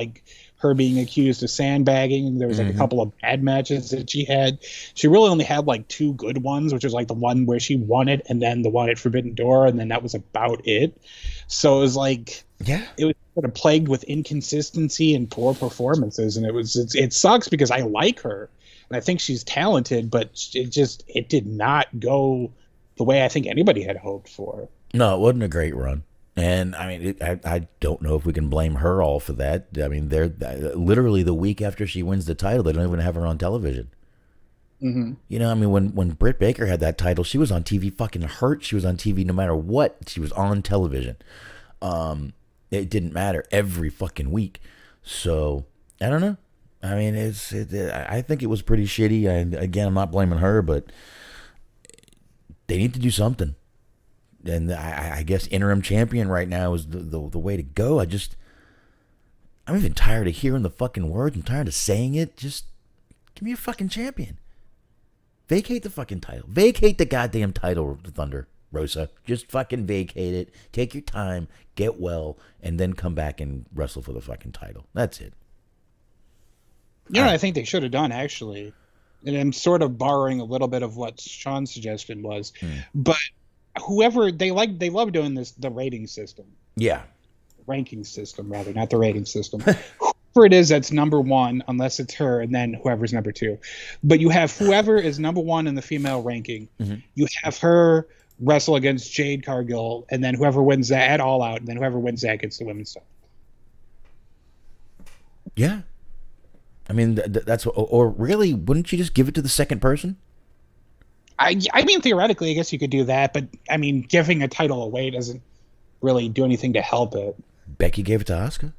her being accused of sandbagging. There was a couple of bad matches that she had. She really only had two good ones, which was the one where she won it, and then the one at Forbidden Door, and then that was about it. So it was it was sort of plagued with inconsistency and poor performances, and it sucks because I like her and I think she's talented, but it did not go the way I think anybody had hoped for. No, it wasn't a great run. And I mean, I don't know if we can blame her all for that. I mean, they're literally the week after she wins the title, they don't even have her on television. Mm-hmm. I mean, when Britt Baker had that title, she was on TV fucking hurt. She was on TV no matter what. She was on television. It didn't matter every fucking week. So I don't know. I mean, I think it was pretty shitty. Again, I'm not blaming her, but they need to do something. And I guess interim champion right now is the way to go. I'm even tired of hearing the fucking words. I'm tired of saying it. Just give me a fucking champion. Vacate the fucking title. Vacate the goddamn title, Thunder Rosa. Just fucking vacate it. Take your time. Get well. And then come back and wrestle for the fucking title. That's it. I think they should have done, actually. And I'm sort of borrowing a little bit of what Sean's suggestion was. But whoever they love doing the rating system. Yeah. Ranking system, rather, not the rating system. Whoever it is that's number one, unless it's her, and then whoever's number two. But you have whoever is number one in the female ranking. Mm-hmm. You have her wrestle against Jade Cargill, and then whoever wins that at All Out, and then whoever wins that gets the women's title. Yeah. I mean, that's or really, wouldn't you just give it to the second person? I mean, theoretically, I guess you could do that, but I mean, giving a title away doesn't really do anything to help it. Becky gave it to Asuka.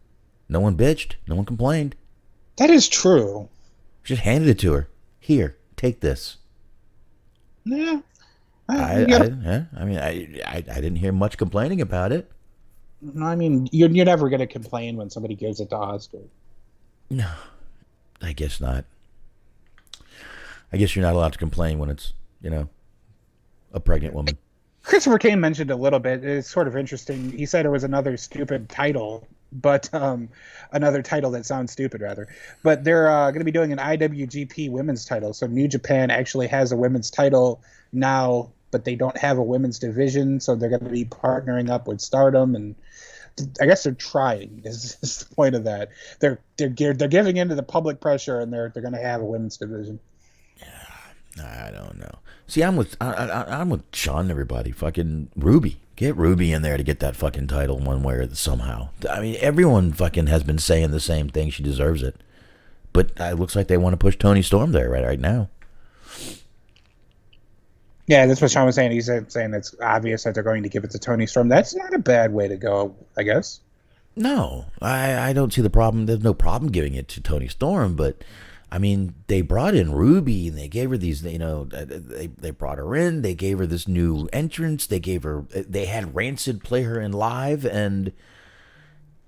No one bitched. No one complained. That is true. Just handed it to her. Here, take this. Yeah. I didn't hear much complaining about it. No, I mean, you're never going to complain when somebody gives it to Asuka. No, I guess not. I guess you're not allowed to complain when it's, a pregnant woman. Christopher Kane mentioned a little bit. It's sort of interesting. He said it was another stupid title, but another title that sounds stupid, rather. But they're going to be doing an IWGP women's title. So New Japan actually has a women's title now, but they don't have a women's division. So they're going to be partnering up with Stardom, and I guess they're trying. Is the point of that? They're giving into the public pressure, and they're going to have a women's division. I don't know. See, I'm with Sean and everybody. Fucking Ruby. Get Ruby in there to get that fucking title one way or somehow. I mean, everyone fucking has been saying the same thing. She deserves it. But it looks like they want to push Toni Storm there right now. Yeah, that's what Sean was saying. He's saying it's obvious that they're going to give it to Toni Storm. That's not a bad way to go, I guess. No, I don't see the problem. There's no problem giving it to Toni Storm, but I mean, they brought in Ruby, and they gave her these, they brought her in, they gave her this new entrance, they had Rancid play her in live, and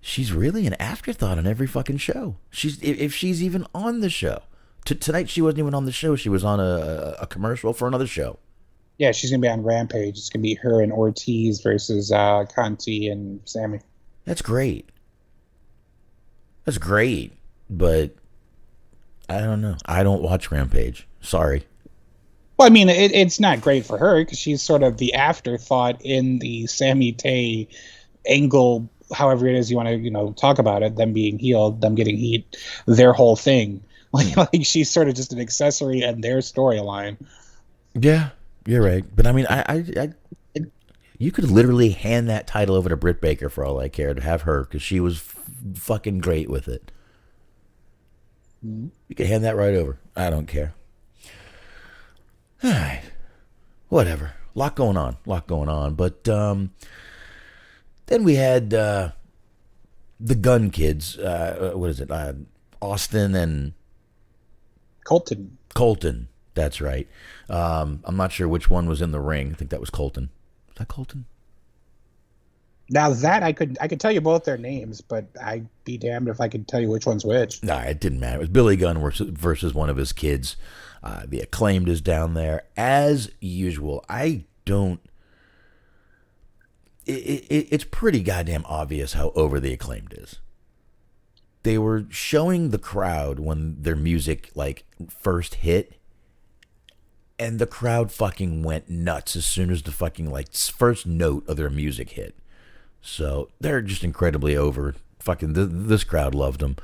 she's really an afterthought on every fucking show. If she's even on the show. Tonight she wasn't even on the show, she was on a commercial for another show. Yeah, she's going to be on Rampage. It's going to be her and Ortiz versus Conti and Sammy. That's great. But I don't know. I don't watch Rampage. Sorry. Well, I mean, it's not great for her because she's sort of the afterthought in the Sammy Tay angle, however it is you want to, talk about it, them being healed, them getting heat, their whole thing. Like she's sort of just an accessory in their storyline. Yeah, you're right. But I mean, I you could literally hand that title over to Britt Baker for all I care to have her because she was fucking great with it. You can hand that right over. I don't care. All right. Whatever. Lot going on. But then we had the Gun Kids. What is it? Austin and Colton. That's right. I'm not sure which one was in the ring. I think that was Colton. Was that Colton? Now that I could tell you both their names, but I'd be damned if I could tell you which one's which. Nah, it didn't matter. It was Billy Gunn versus one of his kids. The Acclaimed is down there as usual. It's pretty goddamn obvious how over the Acclaimed is. They were showing the crowd when their music first hit, and the crowd fucking went nuts as soon as the fucking first note of their music hit. So they're just incredibly over. Fucking this crowd loved them.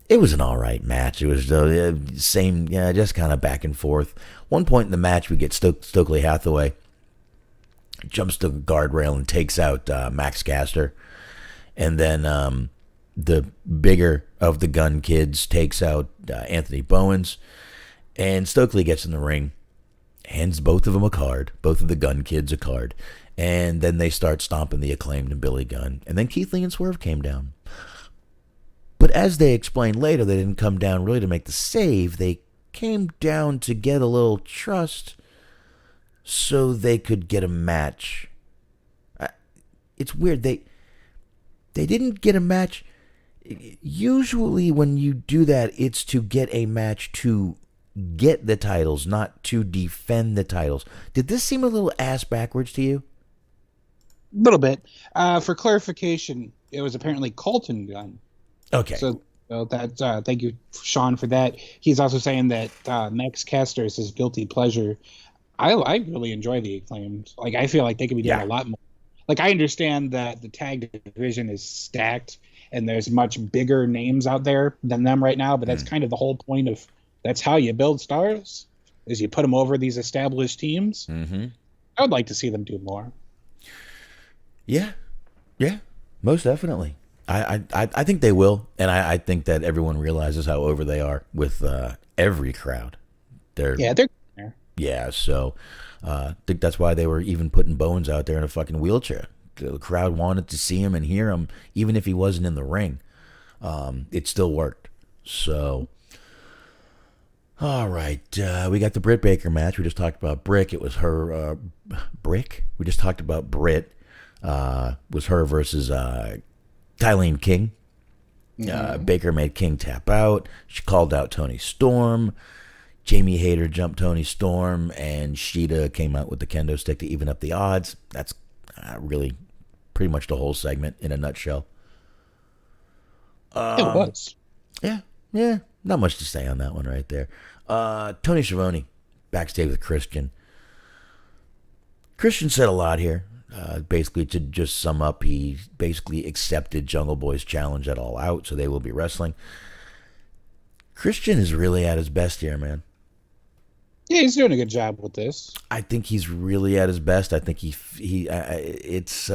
It was an all right match. It was the same, just kind of back and forth. One point in the match, we get Stokely Hathaway jumps to the guardrail and takes out Max Caster, and then the bigger of the Gun Kids takes out Anthony Bowens, and Stokely gets in the ring, hands both of them a card, both of the Gun Kids a card. And then they start stomping the Acclaimed and Billy Gunn. And then Keith Lee and Swerve came down. But as they explained later, they didn't come down really to make the save. They came down to get a little trust so they could get a match. It's weird. They didn't get a match. Usually when you do that, it's to get a match to get the titles, not to defend the titles. Did this seem a little ass backwards to you? A little bit. For clarification, it was apparently Colton Gunn. Okay. So that thank you, Sean, for that. He's also saying that Max Caster is his guilty pleasure. I really enjoy the Acclaimed. I feel like they could be doing a lot more. I understand that the tag division is stacked and there's much bigger names out there than them right now, but that's kind of the whole point of that's how you build stars, is you put them over these established teams. Mm-hmm. I would like to see them do more. Yeah, most definitely. I think they will, and I think that everyone realizes how over they are with every crowd. They're there. Yeah, so I think that's why they were even putting Bones out there in a fucking wheelchair. The crowd wanted to see him and hear him, even if he wasn't in the ring. It still worked. So, all right, we got the Britt Baker match. We just talked about Brick. It was her Brick. We just talked about Britt. Was her versus Tylene King. Baker made King tap out. She called out Toni Storm. Jamie Hayter jumped Tony Storm, and Shida came out with the kendo stick to even up the odds. That's really pretty much the whole segment in a nutshell. It was. Yeah. Not much to say on that one right there. Tony Schiavone, backstage with Christian. Christian said a lot here. Basically, to just sum up, he basically accepted Jungle Boy's challenge at All Out, so they will be wrestling. Christian is really at his best here, man. Yeah, he's doing a good job with this. I think he's really at his best. I think it's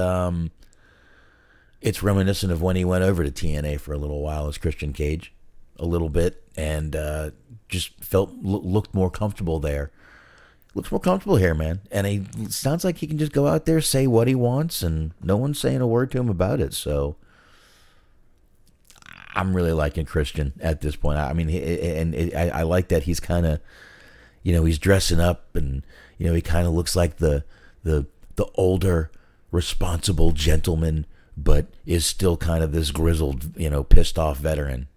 reminiscent of when he went over to TNA for a little while as Christian Cage, a little bit, and just looked more comfortable there. Looks more comfortable here, man. And he sounds like he can just go out there, say what he wants, and no one's saying a word to him about it. So I'm really liking Christian at this point. I mean, I like that he's kind of, he's dressing up, and he kind of looks like the older, responsible gentleman, but is still kind of this grizzled, pissed off veteran.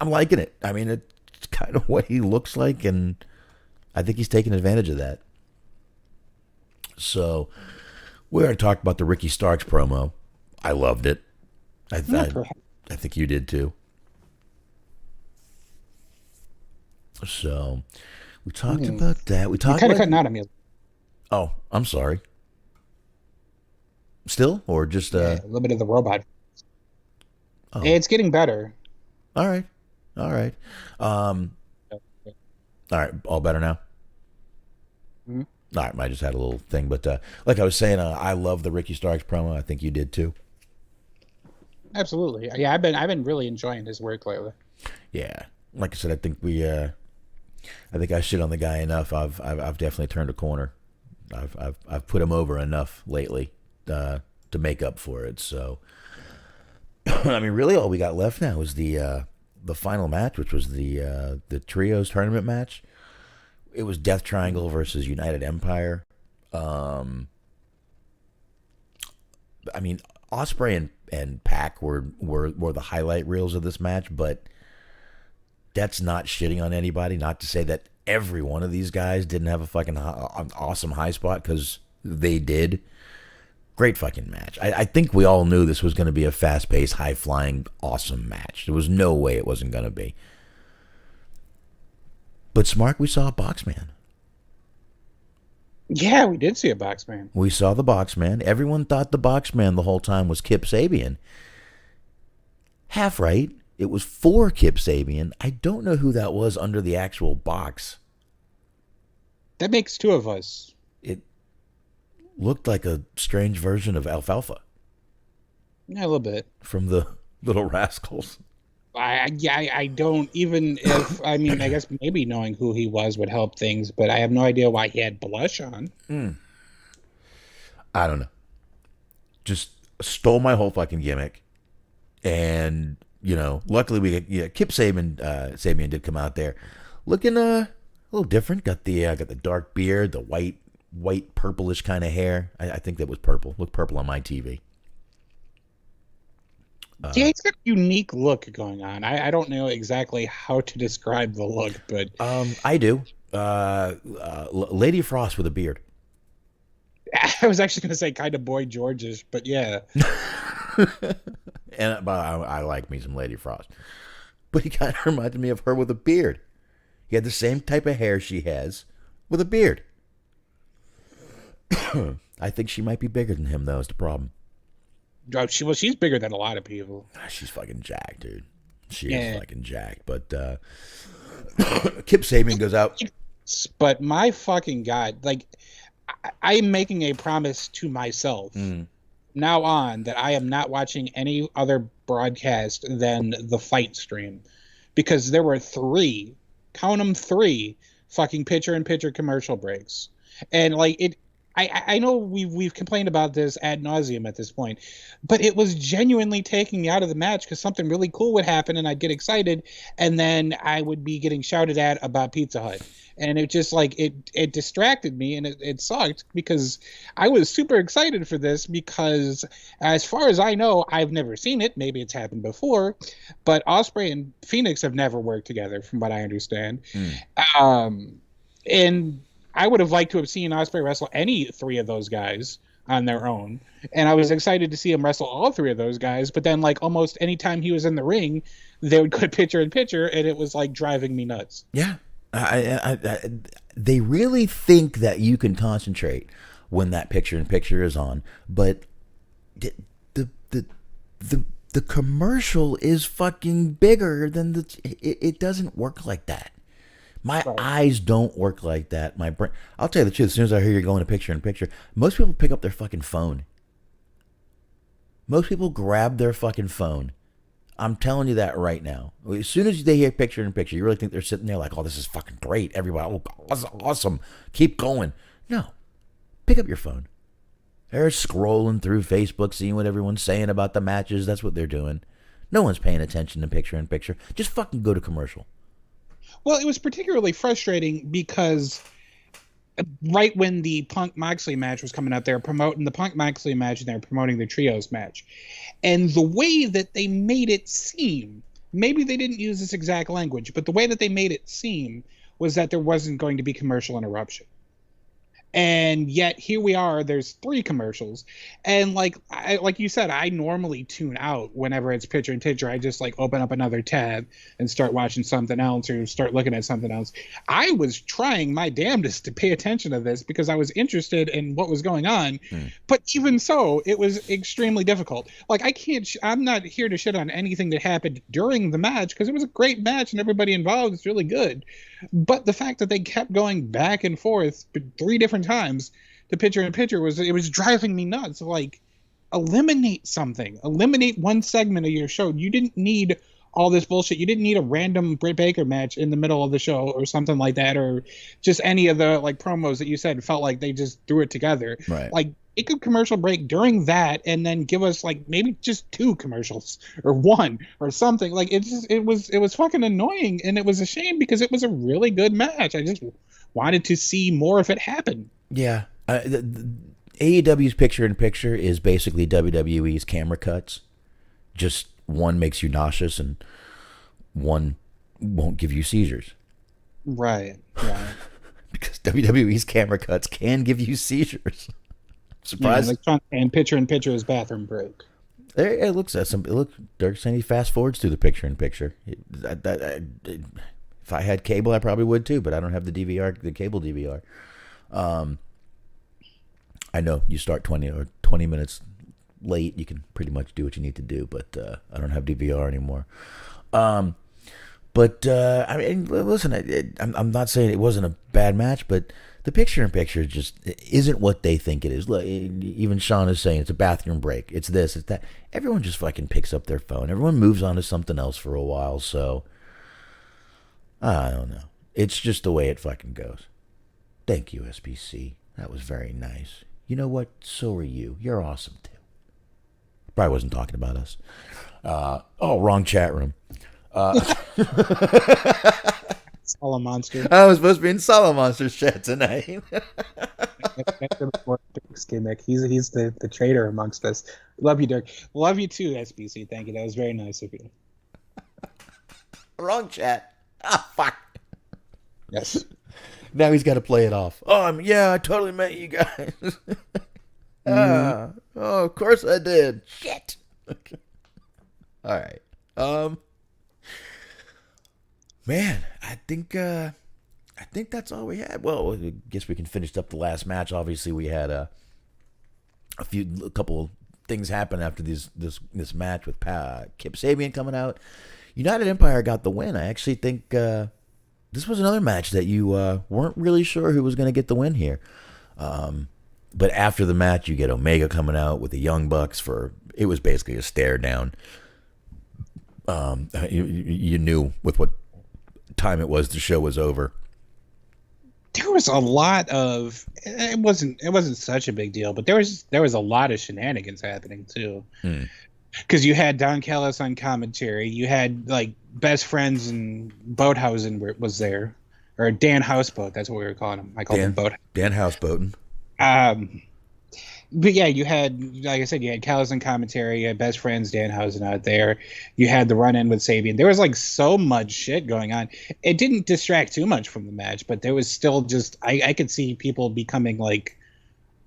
I'm liking it. I mean, it's kind of what he looks like, and I think he's taking advantage of that. So we already talked about the Ricky Starks promo. I loved it. I think you did too. So we talked about that. We talked kind of cutting out on me. Oh, I'm sorry. Still, or just a little bit of the robot. Oh. It's getting better. All right. All right, all better now? Mm-hmm. All right, I just had a little thing. But like I was saying, I love the Ricky Starks promo. I think you did too. Absolutely. Yeah, I've been really enjoying his work lately. Yeah. Like I said, I think I shit on the guy enough. I've definitely turned a corner. I've put him over enough lately to make up for it. So I mean, really all we got left now is the final match, which was the trios tournament match. It was Death Triangle versus United Empire. I mean, Ospreay and Pac were the highlight reels of this match, but that's not shitting on anybody. Not to say that every one of these guys didn't have a fucking awesome high spot, because they did. Great fucking match. I think we all knew this was going to be a fast-paced, high-flying, awesome match. There was no way it wasn't going to be. But Smark, we saw a Boxman. Yeah, we did see a Boxman. We saw the Boxman. Everyone thought the Boxman the whole time was Kip Sabian. Half right. It was for Kip Sabian. I don't know who that was under the actual box. That makes two of us. It looked like a strange version of Alfalfa. Yeah, a little bit. From the Little Rascals. I don't, even if, I mean, I guess maybe knowing who he was would help things, but I have no idea why he had blush on. I don't know. Just stole my whole fucking gimmick. And, luckily Kip Sabian did come out there looking a little different. Got the dark beard, the white purplish kind of hair. I think that was purple. Looked purple on my TV. Yeah, he's got a unique look going on. I don't know exactly how to describe the look, but I do. Lady Frost with a beard. I was actually going to say kind of Boy George-ish, but yeah. But I like me some Lady Frost. But he kind of reminded me of her with a beard. He had the same type of hair she has with a beard. I think she might be bigger than him, though, is the problem. She's bigger than a lot of people. She's fucking jacked, dude. She is fucking jacked. But Kip Sabian goes out. But my fucking God, like, I'm making a promise to myself now on that I am not watching any other broadcast than the fight stream, because there were 3 fucking picture-in-picture commercial breaks. And, like, I know we've complained about this ad nauseum at this point, but it was genuinely taking me out of the match because something really cool would happen and I'd get excited, and then I would be getting shouted at about Pizza Hut. And it just like it distracted me, and it sucked because I was super excited for this because as far as I know, I've never seen it. Maybe it's happened before, but Ospreay and Phoenix have never worked together from what I understand. And I would have liked to have seen Ospreay wrestle any three of those guys on their own. And I was excited to see him wrestle all three of those guys. But then, like, almost any time he was in the ring, they would go picture in picture, and it was, like, driving me nuts. Yeah. They really think that you can concentrate when that picture in picture is on. But the commercial is fucking bigger than it doesn't work like that. My eyes don't work like that. My brain. I'll tell you the truth. As soon as I hear you're going to picture in picture, most people pick up their fucking phone. Most people grab their fucking phone. I'm telling you that right now. As soon as they hear picture in picture, you really think they're sitting there like, "Oh, this is fucking great. Everybody, oh, awesome. Keep going." No, pick up your phone. They're scrolling through Facebook, seeing what everyone's saying about the matches. That's what they're doing. No one's paying attention to picture in picture. Just fucking go to commercial. Well, it was particularly frustrating because right when the Punk Moxley match was coming out, they were promoting the Punk Moxley match and they were promoting the Trios match. And the way that they made it seem, maybe they didn't use this exact language, but the way that they made it seem was that there wasn't going to be commercial interruption. And yet here we are, there's 3 commercials. And like you said, I normally tune out whenever it's picture in picture. I just like open up another tab and start watching something else or start looking at something else. I was trying my damnedest to pay attention to this because I was interested in what was going on. But even so, it was extremely difficult. Like I'm not here to shit on anything that happened during the match because it was a great match and everybody involved is really good. But the fact that they kept going back and forth 3 different times to picture in picture was driving me nuts. Like, eliminate something. Eliminate one segment of your show. You didn't need all this bullshit. You didn't need a random Britt Baker match in the middle of the show or something like that, or just any of the like promos that you said felt like they just threw it together. Right. Like, take a commercial break during that and then give us like maybe just 2 commercials or 1 or something. Like it was fucking annoying, and it was a shame because it was a really good match. I just wanted to see more if it happened. Yeah. AEW's picture in picture is basically WWE's camera cuts. Just one makes you nauseous and one won't give you seizures. Right. Because WWE's camera cuts can give you seizures. Surprise! Yeah, like and picture in picture is bathroom break. There, it looks at some. Look, Dirk saying he fast forwards through the picture in picture. If I had cable, I probably would too, but I don't have the DVR, the cable DVR. I know you start 20 minutes late, you can pretty much do what you need to do, but I don't have DVR anymore. I mean, listen, I'm not saying it wasn't a bad match, but the picture in picture just isn't what they think it is. Look, even Sean is saying it's a bathroom break. It's this, it's that. Everyone just fucking picks up their phone. Everyone moves on to something else for a while, so I don't know. It's just the way it fucking goes. Thank you, SPC. That was very nice. You know what? So are you. You're awesome, too. Probably wasn't talking about us. Wrong chat room. Solid Monster. I was supposed to be in Solid Monster's chat tonight. Gimmick. He's the traitor amongst us. Love you, Dirk. Love you too, SBC. Thank you. That was very nice of you. Wrong chat. Fuck. Yes. Now he's got to play it off. Yeah, I totally met you guys. Of course I did. Shit. Okay. All right. Man, I think that's all we had. Well, I guess we can finish up the last match. Obviously, we had a couple things happen after this match with Kip Sabian coming out. United Empire got the win. I actually think this was another match that you weren't really sure who was going to get the win here. But after the match, you get Omega coming out with the Young Bucks it was basically a stare down. You knew with what time it was, the show was over. there was a lot of it wasn't such a big deal, but there was a lot of shenanigans happening too. Because you had Don Callis on commentary, you had like Best Friends and Boathausen was there, or Dan Houseboat. That's what we were calling him. I called him Boat. Dan Houseboaten. But yeah, you had, like I said, you had Callis on commentary, you had Best Friends, Danhausen out there. You had the run-in with Sabian. There was like so much shit going on. It didn't distract too much from the match, but there was still just, I could see people becoming like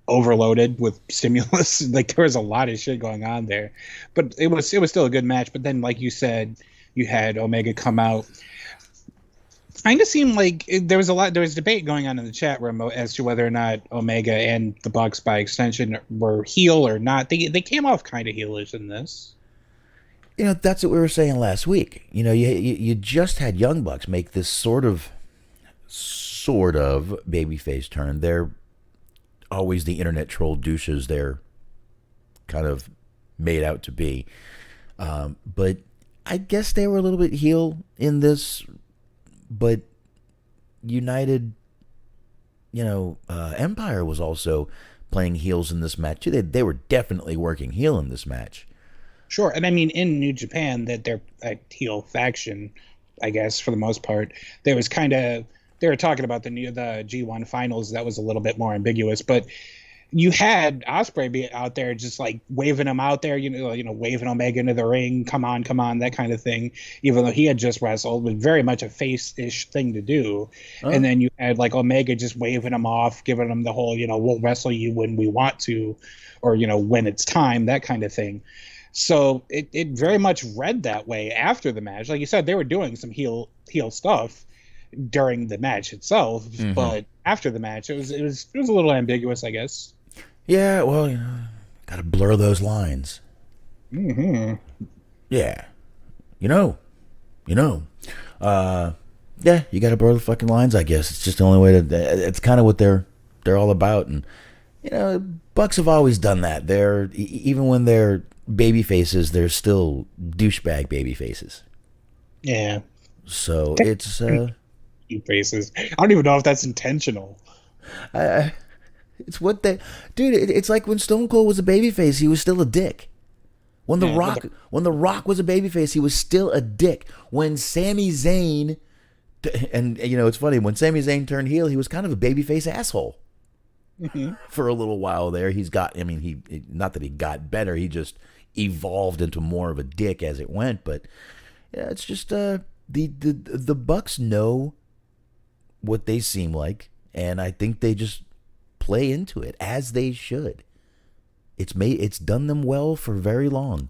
overloaded with stimulus. Like there was a lot of shit going on there. But it was still a good match. But then, like you said, you had Omega come out. Kind of seemed like there was debate going on in the chat room as to whether or not Omega and the Bucks by extension were heel or not. They came off kind of heelish in this. You know, that's what we were saying last week. You know, you just had Young Bucks make this sort of babyface turn. They're always the internet troll douches they're kind of made out to be. But I guess they were a little bit heel in this. But United, Empire was also playing heels in this match too. They were definitely working heel in this match. Sure, and I mean in New Japan that they're a heel faction, I guess for the most part. They were talking about the G1 finals that was a little bit more ambiguous, but you had Ospreay be out there just like waving him out there, waving Omega into the ring, come on, that kind of thing, even though he had just wrestled. It was very much a face-ish thing to do. Oh. And then you had like Omega just waving him off, giving him the whole, we'll wrestle you when we want to, or, when it's time, that kind of thing. So it very much read that way after the match. Like you said, they were doing some heel stuff during the match itself, but after the match, it was a little ambiguous, I guess. Yeah, well, gotta blur those lines. Mm-hmm. Yeah. Yeah, you gotta blur the fucking lines, I guess. It's just the only way it's kind of what they're all about. And, Bucks have always done that. They're, even when they're baby faces, they're still douchebag baby faces. Yeah. So it's, faces. I don't even know if that's intentional. It's what they, dude. It's like when Stone Cold was a babyface, he was still a dick. When the Rock was a babyface, he was still a dick. When Sami Zayn, and it's funny, when Sami Zayn turned heel, he was kind of a babyface asshole for a little while there. He not that he got better, he just evolved into more of a dick as it went. But yeah, it's just the Bucks know what they seem like, and I think they just play into it as they should. It's done them well for very long.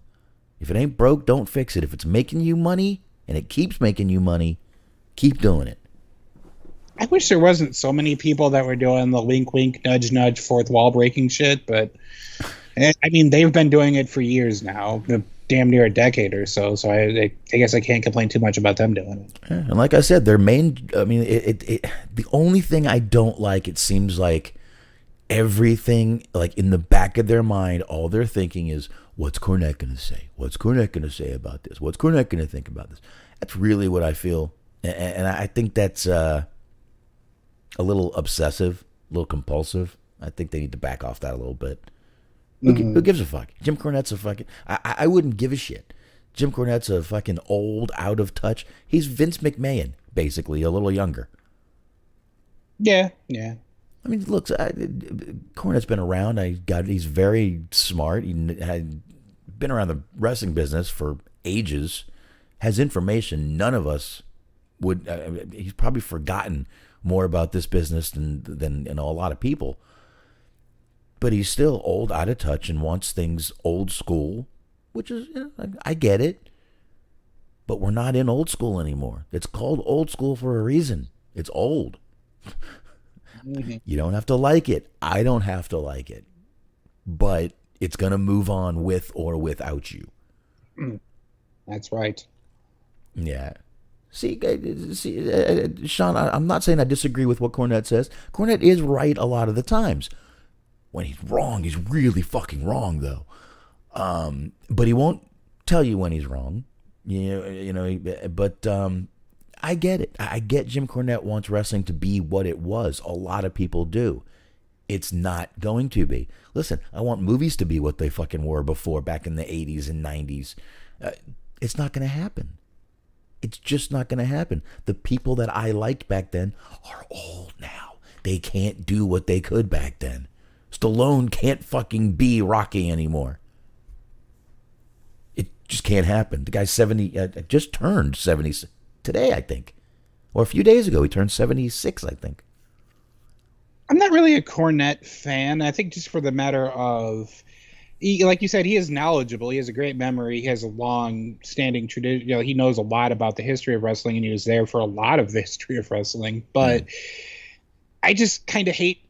If it ain't broke, don't fix it. If it's making you money and it keeps making you money, keep doing it. I wish there wasn't so many people that were doing the wink wink nudge nudge fourth wall breaking shit, but I mean they've been doing it for years now, damn near a decade or so. So I guess I can't complain too much about them doing it. Yeah, and like I said, their main, the only thing I don't like, it seems like everything, like in the back of their mind, all they're thinking is, what's Cornette going to say? What's Cornette going to say about this? What's Cornette going to think about this? That's really what I feel. And I think that's a little obsessive, a little compulsive. I think they need to back off that a little bit. Who gives a fuck? Jim Cornette's a fucking... I wouldn't give a shit. Jim Cornette's a fucking old, out of touch. He's Vince McMahon, basically, a little younger. Yeah. I mean, look, Cornette's been around. He's very smart. He had been around the wrestling business for ages. Has information none of us would. He's probably forgotten more about this business than a lot of people. But he's still old, out of touch, and wants things old school, which is, I get it. But we're not in old school anymore. It's called old school for a reason. It's old. You don't have to like it. I don't have to like it. But it's going to move on with or without you. That's right. Yeah. See, Sean, I'm not saying I disagree with what Cornette says. Cornette is right a lot of the times. When he's wrong, he's really fucking wrong, though. But he won't tell you when he's wrong. But I get it. I get Jim Cornette wants wrestling to be what it was. A lot of people do. It's not going to be. Listen, I want movies to be what they fucking were before, back in the 80s and 90s. It's not going to happen. It's just not going to happen. The people that I liked back then are old now. They can't do what they could back then. Stallone can't fucking be Rocky anymore. It just can't happen. The guy's 70, just turned 70 today, I think. Or a few days ago, he turned 76, I think. I'm not really a Cornette fan. I think just for the matter of, like you said, he is knowledgeable. He has a great memory. He has a long-standing tradition. You know, he knows a lot about the history of wrestling, and he was there for a lot of the history of wrestling. But I just kind of hate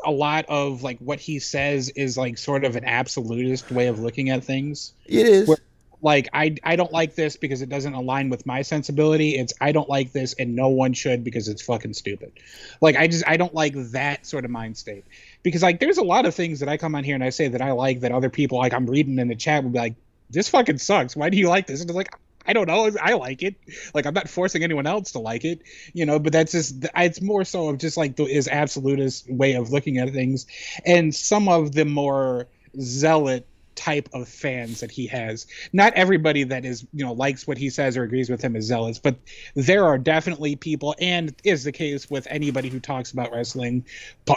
a lot of like what he says is like sort of an absolutist way of looking at things. It is. Where, like, I don't like this because it doesn't align with my sensibility. It's I don't like this and no one should because it's fucking stupid. Like, I don't like that sort of mind state. Because, like, there's a lot of things that I come on here and I say that I like that other people, like, I'm reading in the chat, will be like, this fucking sucks. Why do you like this? And it's like, I don't know. I like it. Like, I'm not forcing anyone else to like it, you know, but that's just, it's more so of just, like, his absolutist way of looking at things. And some of the more zealot type of fans that he has. Not everybody that is, you know, likes what he says or agrees with him is zealous, but there are definitely people, and is the case with anybody who talks about wrestling,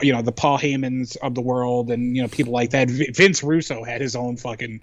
you know, the Paul Heymans of the world and, you know, people like that. Vince Russo had his own fucking,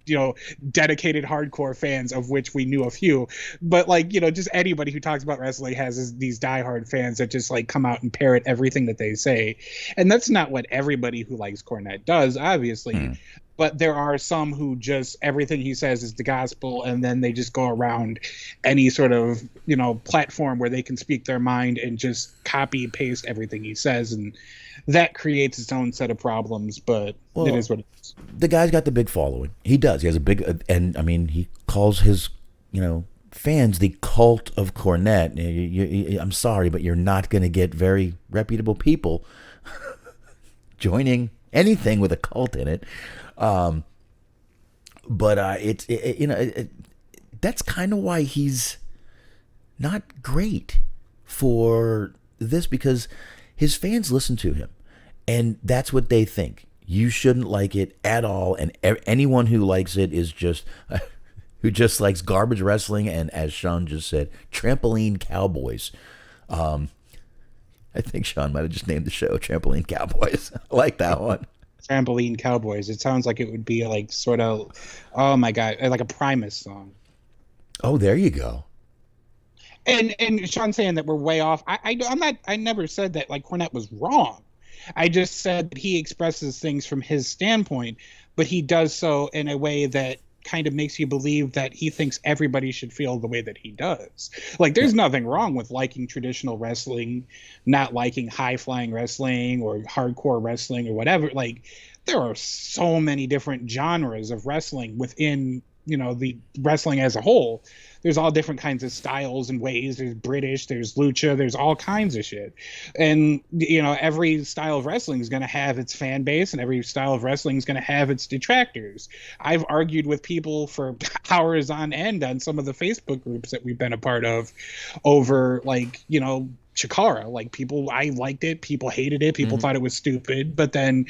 you know, dedicated hardcore fans, of which we knew a few, but like, you know, just anybody who talks about wrestling has these diehard fans that just like come out and parrot everything that they say. And that's not what everybody who likes Cornette does, obviously. But there are some who just, everything he says is the gospel, and then they just go around any sort of, you know, platform where they can speak their mind and just copy and paste everything he says. And that creates its own set of problems, but it is what it is. The guy's got the big following. He does. He has a big, and I mean, he calls his, you know, fans the cult of Cornette. I'm sorry, but you're not going to get very reputable people joining anything with a cult in it. But it's you know, that's kind of why he's not great for this, because his fans listen to him and that's what they think. You shouldn't like it at all, and anyone who likes it is just who just likes garbage wrestling, and as Sean just said, Trampoline Cowboys. I think Sean might have just named the show Trampoline Cowboys. I like that one. Trampoline Cowboys. It sounds like it would be like sort of, oh my god, like a Primus song. Oh, there you go. And Sean saying that we're way off. I never said that like Cornette was wrong. I just said that he expresses things from his standpoint, but he does so in a way that kind of makes you believe that he thinks everybody should feel the way that he does. Like, there's nothing wrong with liking traditional wrestling, not liking high-flying wrestling or hardcore wrestling or whatever. Like, there are so many different genres of wrestling within, you know, the wrestling as a whole. There's all different kinds of styles and ways. There's British, there's lucha, there's all kinds of shit. And, you know, every style of wrestling is going to have its fan base, and every style of wrestling is going to have its detractors. I've argued with people for hours on end on some of the Facebook groups that we've been a part of over, like, you know, Chikara. Like, people, I liked it, people hated it, people thought it was stupid. But then,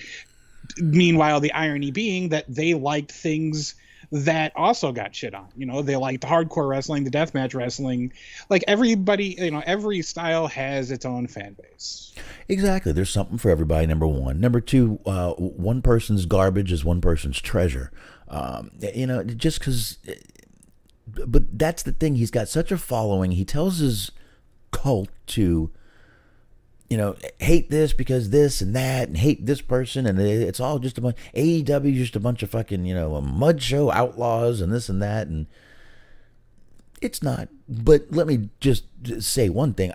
meanwhile, the irony being that they liked things that also got shit on. You know, they like the hardcore wrestling, the deathmatch wrestling. Like, everybody, you know, every style has its own fan base. Exactly. There's something for everybody, number one. Number two, one person's garbage is one person's treasure. You know, just because... But that's the thing. He's got such a following. He tells his cult to, you know, hate this because this and that, and hate this person, and it's all just a bunch. AEW is just a bunch of fucking, you know, a mud show outlaws and this and that, and it's not. But let me just say one thing.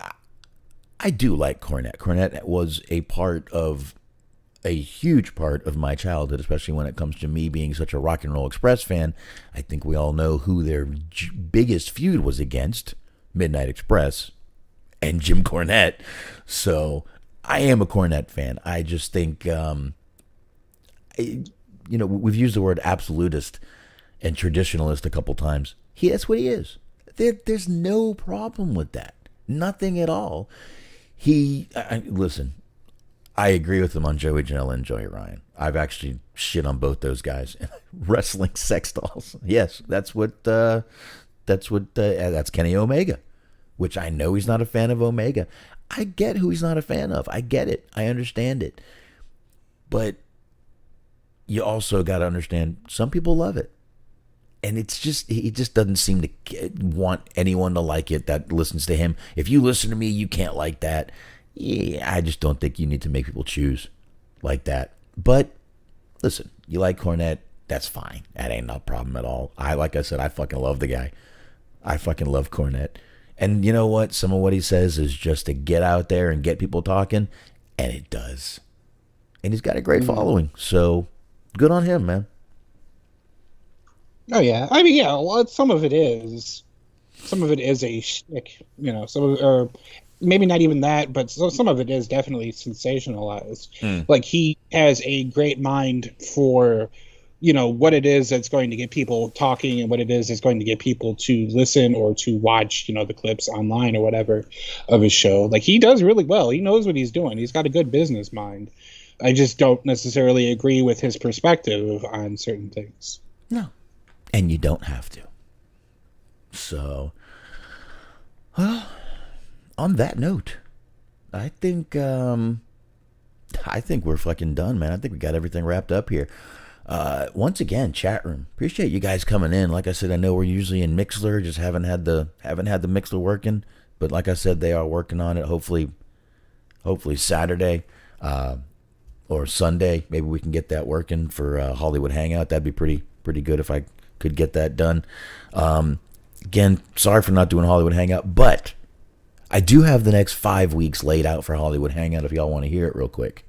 I do like Cornette. Cornette was a huge part of my childhood, especially when it comes to me being such a Rock and Roll Express fan. I think we all know who their biggest feud was against, Midnight Express and Jim Cornette. So I am a Cornette fan. I just think, you know, we've used the word absolutist and traditionalist a couple times. That's what he is. There's no problem with that. Nothing at all. Listen, I agree with him on Joey Janela and Joey Ryan. I've actually shit on both those guys. Wrestling sex dolls. Yes, that's Kenny Omega, which I know he's not a fan of Omega. I get who he's not a fan of. I get it. I understand it. But you also got to understand some people love it. And he just doesn't seem to want anyone to like it that listens to him. If you listen to me, you can't like that. Yeah, I just don't think you need to make people choose like that. But listen, you like Cornette, that's fine. That ain't no problem at all. Like I said, I fucking love the guy. I fucking love Cornette. And you know what? Some of what he says is just to get out there and get people talking, and it does. And he's got a great following, so good on him, man. Oh yeah, I mean, yeah. Well, some of it is a shtick, or maybe not even that, but some of it is definitely sensationalized. Like, he has a great mind for, what it is that's going to get people talking and what it is that's going to get people to listen or to watch, the clips online or whatever of his show. Like, he does really well. He knows what he's doing. He's got a good business mind. I just don't necessarily agree with his perspective on certain things. No. And you don't have to. So, well, on that note, I think we're fucking done, man. I think we got everything wrapped up here. Once again, chat room. Appreciate you guys coming in. Like I said, I know we're usually in Mixler, just haven't had the Mixler working. But like I said, they are working on it. Hopefully Saturday or Sunday, maybe we can get that working for Hollywood Hangout. That'd be pretty good if I could get that done. Again, sorry for not doing Hollywood Hangout, but I do have the next 5 weeks laid out for Hollywood Hangout if y'all want to hear it real quick.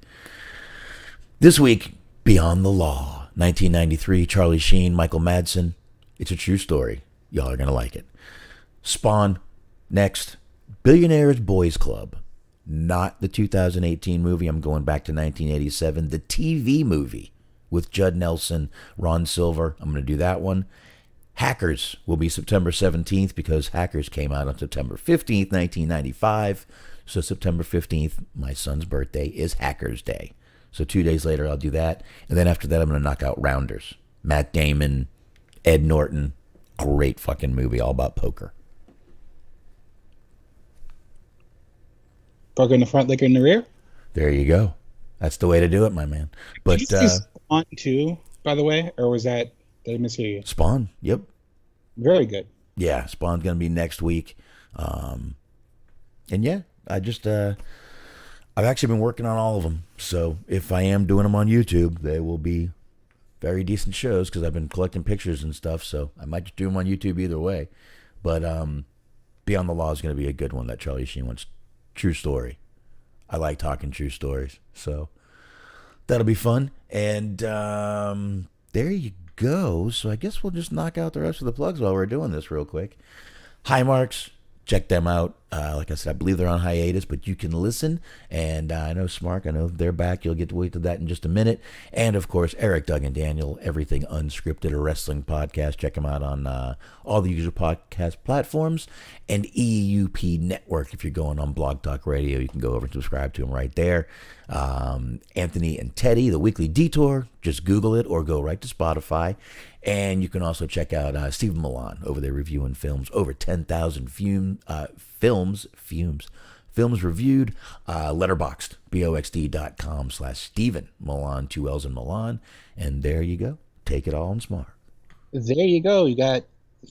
This week, Beyond the Law, 1993, Charlie Sheen, Michael Madsen. It's a true story. Y'all are going to like it. Spawn, next. Billionaires Boys Club. Not the 2018 movie. I'm going back to 1987. The TV movie with Judd Nelson, Ron Silver. I'm going to do that one. Hackers will be September 17th because Hackers came out on September 15th, 1995. So September 15th, my son's birthday, is Hackers Day. So 2 days later, I'll do that. And then after that, I'm going to knock out Rounders. Matt Damon, Ed Norton. Great fucking movie, all about poker. Poker in the front, liquor in the rear? There you go. That's the way to do it, my man. But did you see Spawn 2, by the way? Or was that... Did I mishear you? Spawn, yep. Very good. Yeah, Spawn's going to be next week. And yeah, I've actually been working on all of them. So if I am doing them on YouTube, they will be very decent shows because I've been collecting pictures and stuff. So I might just do them on YouTube either way. But Beyond the Law is going to be a good one that Charlie Sheen wants. True story. I like talking true stories. So that'll be fun. And there you go. So I guess we'll just knock out the rest of the plugs while we're doing this real quick. Highmarks, check them out. Like I said, I believe they're on hiatus, but you can listen. And I know Smark, I know they're back. You'll get to wait to that in just a minute. And of course, Eric, Doug, and Daniel, Everything Unscripted, a wrestling podcast. Check them out on all the usual podcast platforms. And EUP Network, if you're going on Blog Talk Radio, you can go over and subscribe to them right there. Anthony and Teddy, The Weekly Detour. Just Google it or go right to Spotify. And you can also check out Stephen Milan over there reviewing films. Over 10,000 films reviewed. Letterboxd, boxd.com/Stephen Milan, 2 L's in Milan. And there you go. Take it all and Smart. There you go. You got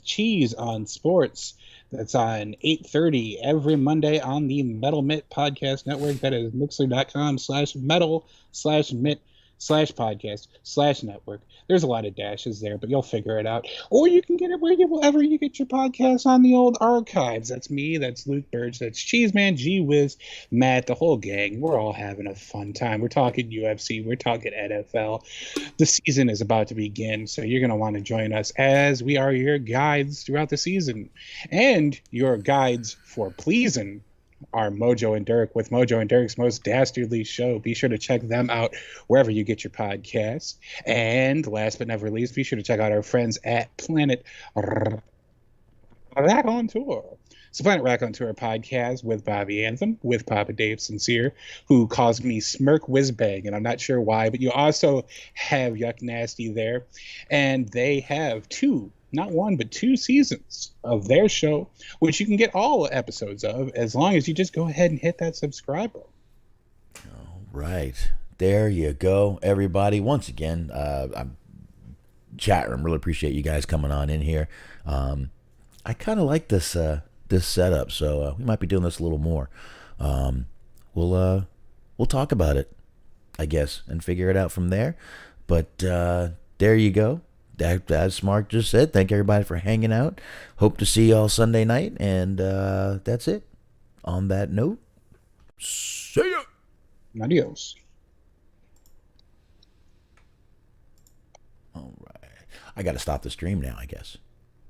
Cheese on Sports. That's on 8:30 every Monday on the Metal Mitt Podcast Network. That is mixler.com/metal/mitt/podcast/network. There's a lot of dashes there, but you'll figure it out. Or you can get it wherever you get your podcasts on the old archives. That's me, that's Luke Birch, that's Cheeseman, G-Wiz, Matt, the whole gang. We're all having a fun time. We're talking UFC, we're talking NFL. The season is about to begin, so you're going to want to join us as we are your guides throughout the season. And your guides for pleasing are Mojo and Dirk with Mojo and Dirk's Most Dastardly Show. Be sure to check them out wherever you get your podcasts. And last but never least, be sure to check out our friends at Planet Rack on Tour. It's the Planet Rack on Tour podcast with Bobby Anthem, with Papa Dave Sincere, who calls me Smirk Whizbang, and I'm not sure why, but you also have Yuck Nasty there. And they have not one, but two seasons of their show, which you can get all episodes of as long as you just go ahead and hit that subscribe button. All right. There you go, everybody. Once again, I'm chat room. Really appreciate you guys coming on in here. I kind of like this setup, so we might be doing this a little more. We'll talk about it, I guess, and figure it out from there. But there you go. As Smark just said, thank everybody for hanging out. Hope to see y'all Sunday night, and that's it. On that note, see ya. Adios. All right. I got to stop the stream now, I guess.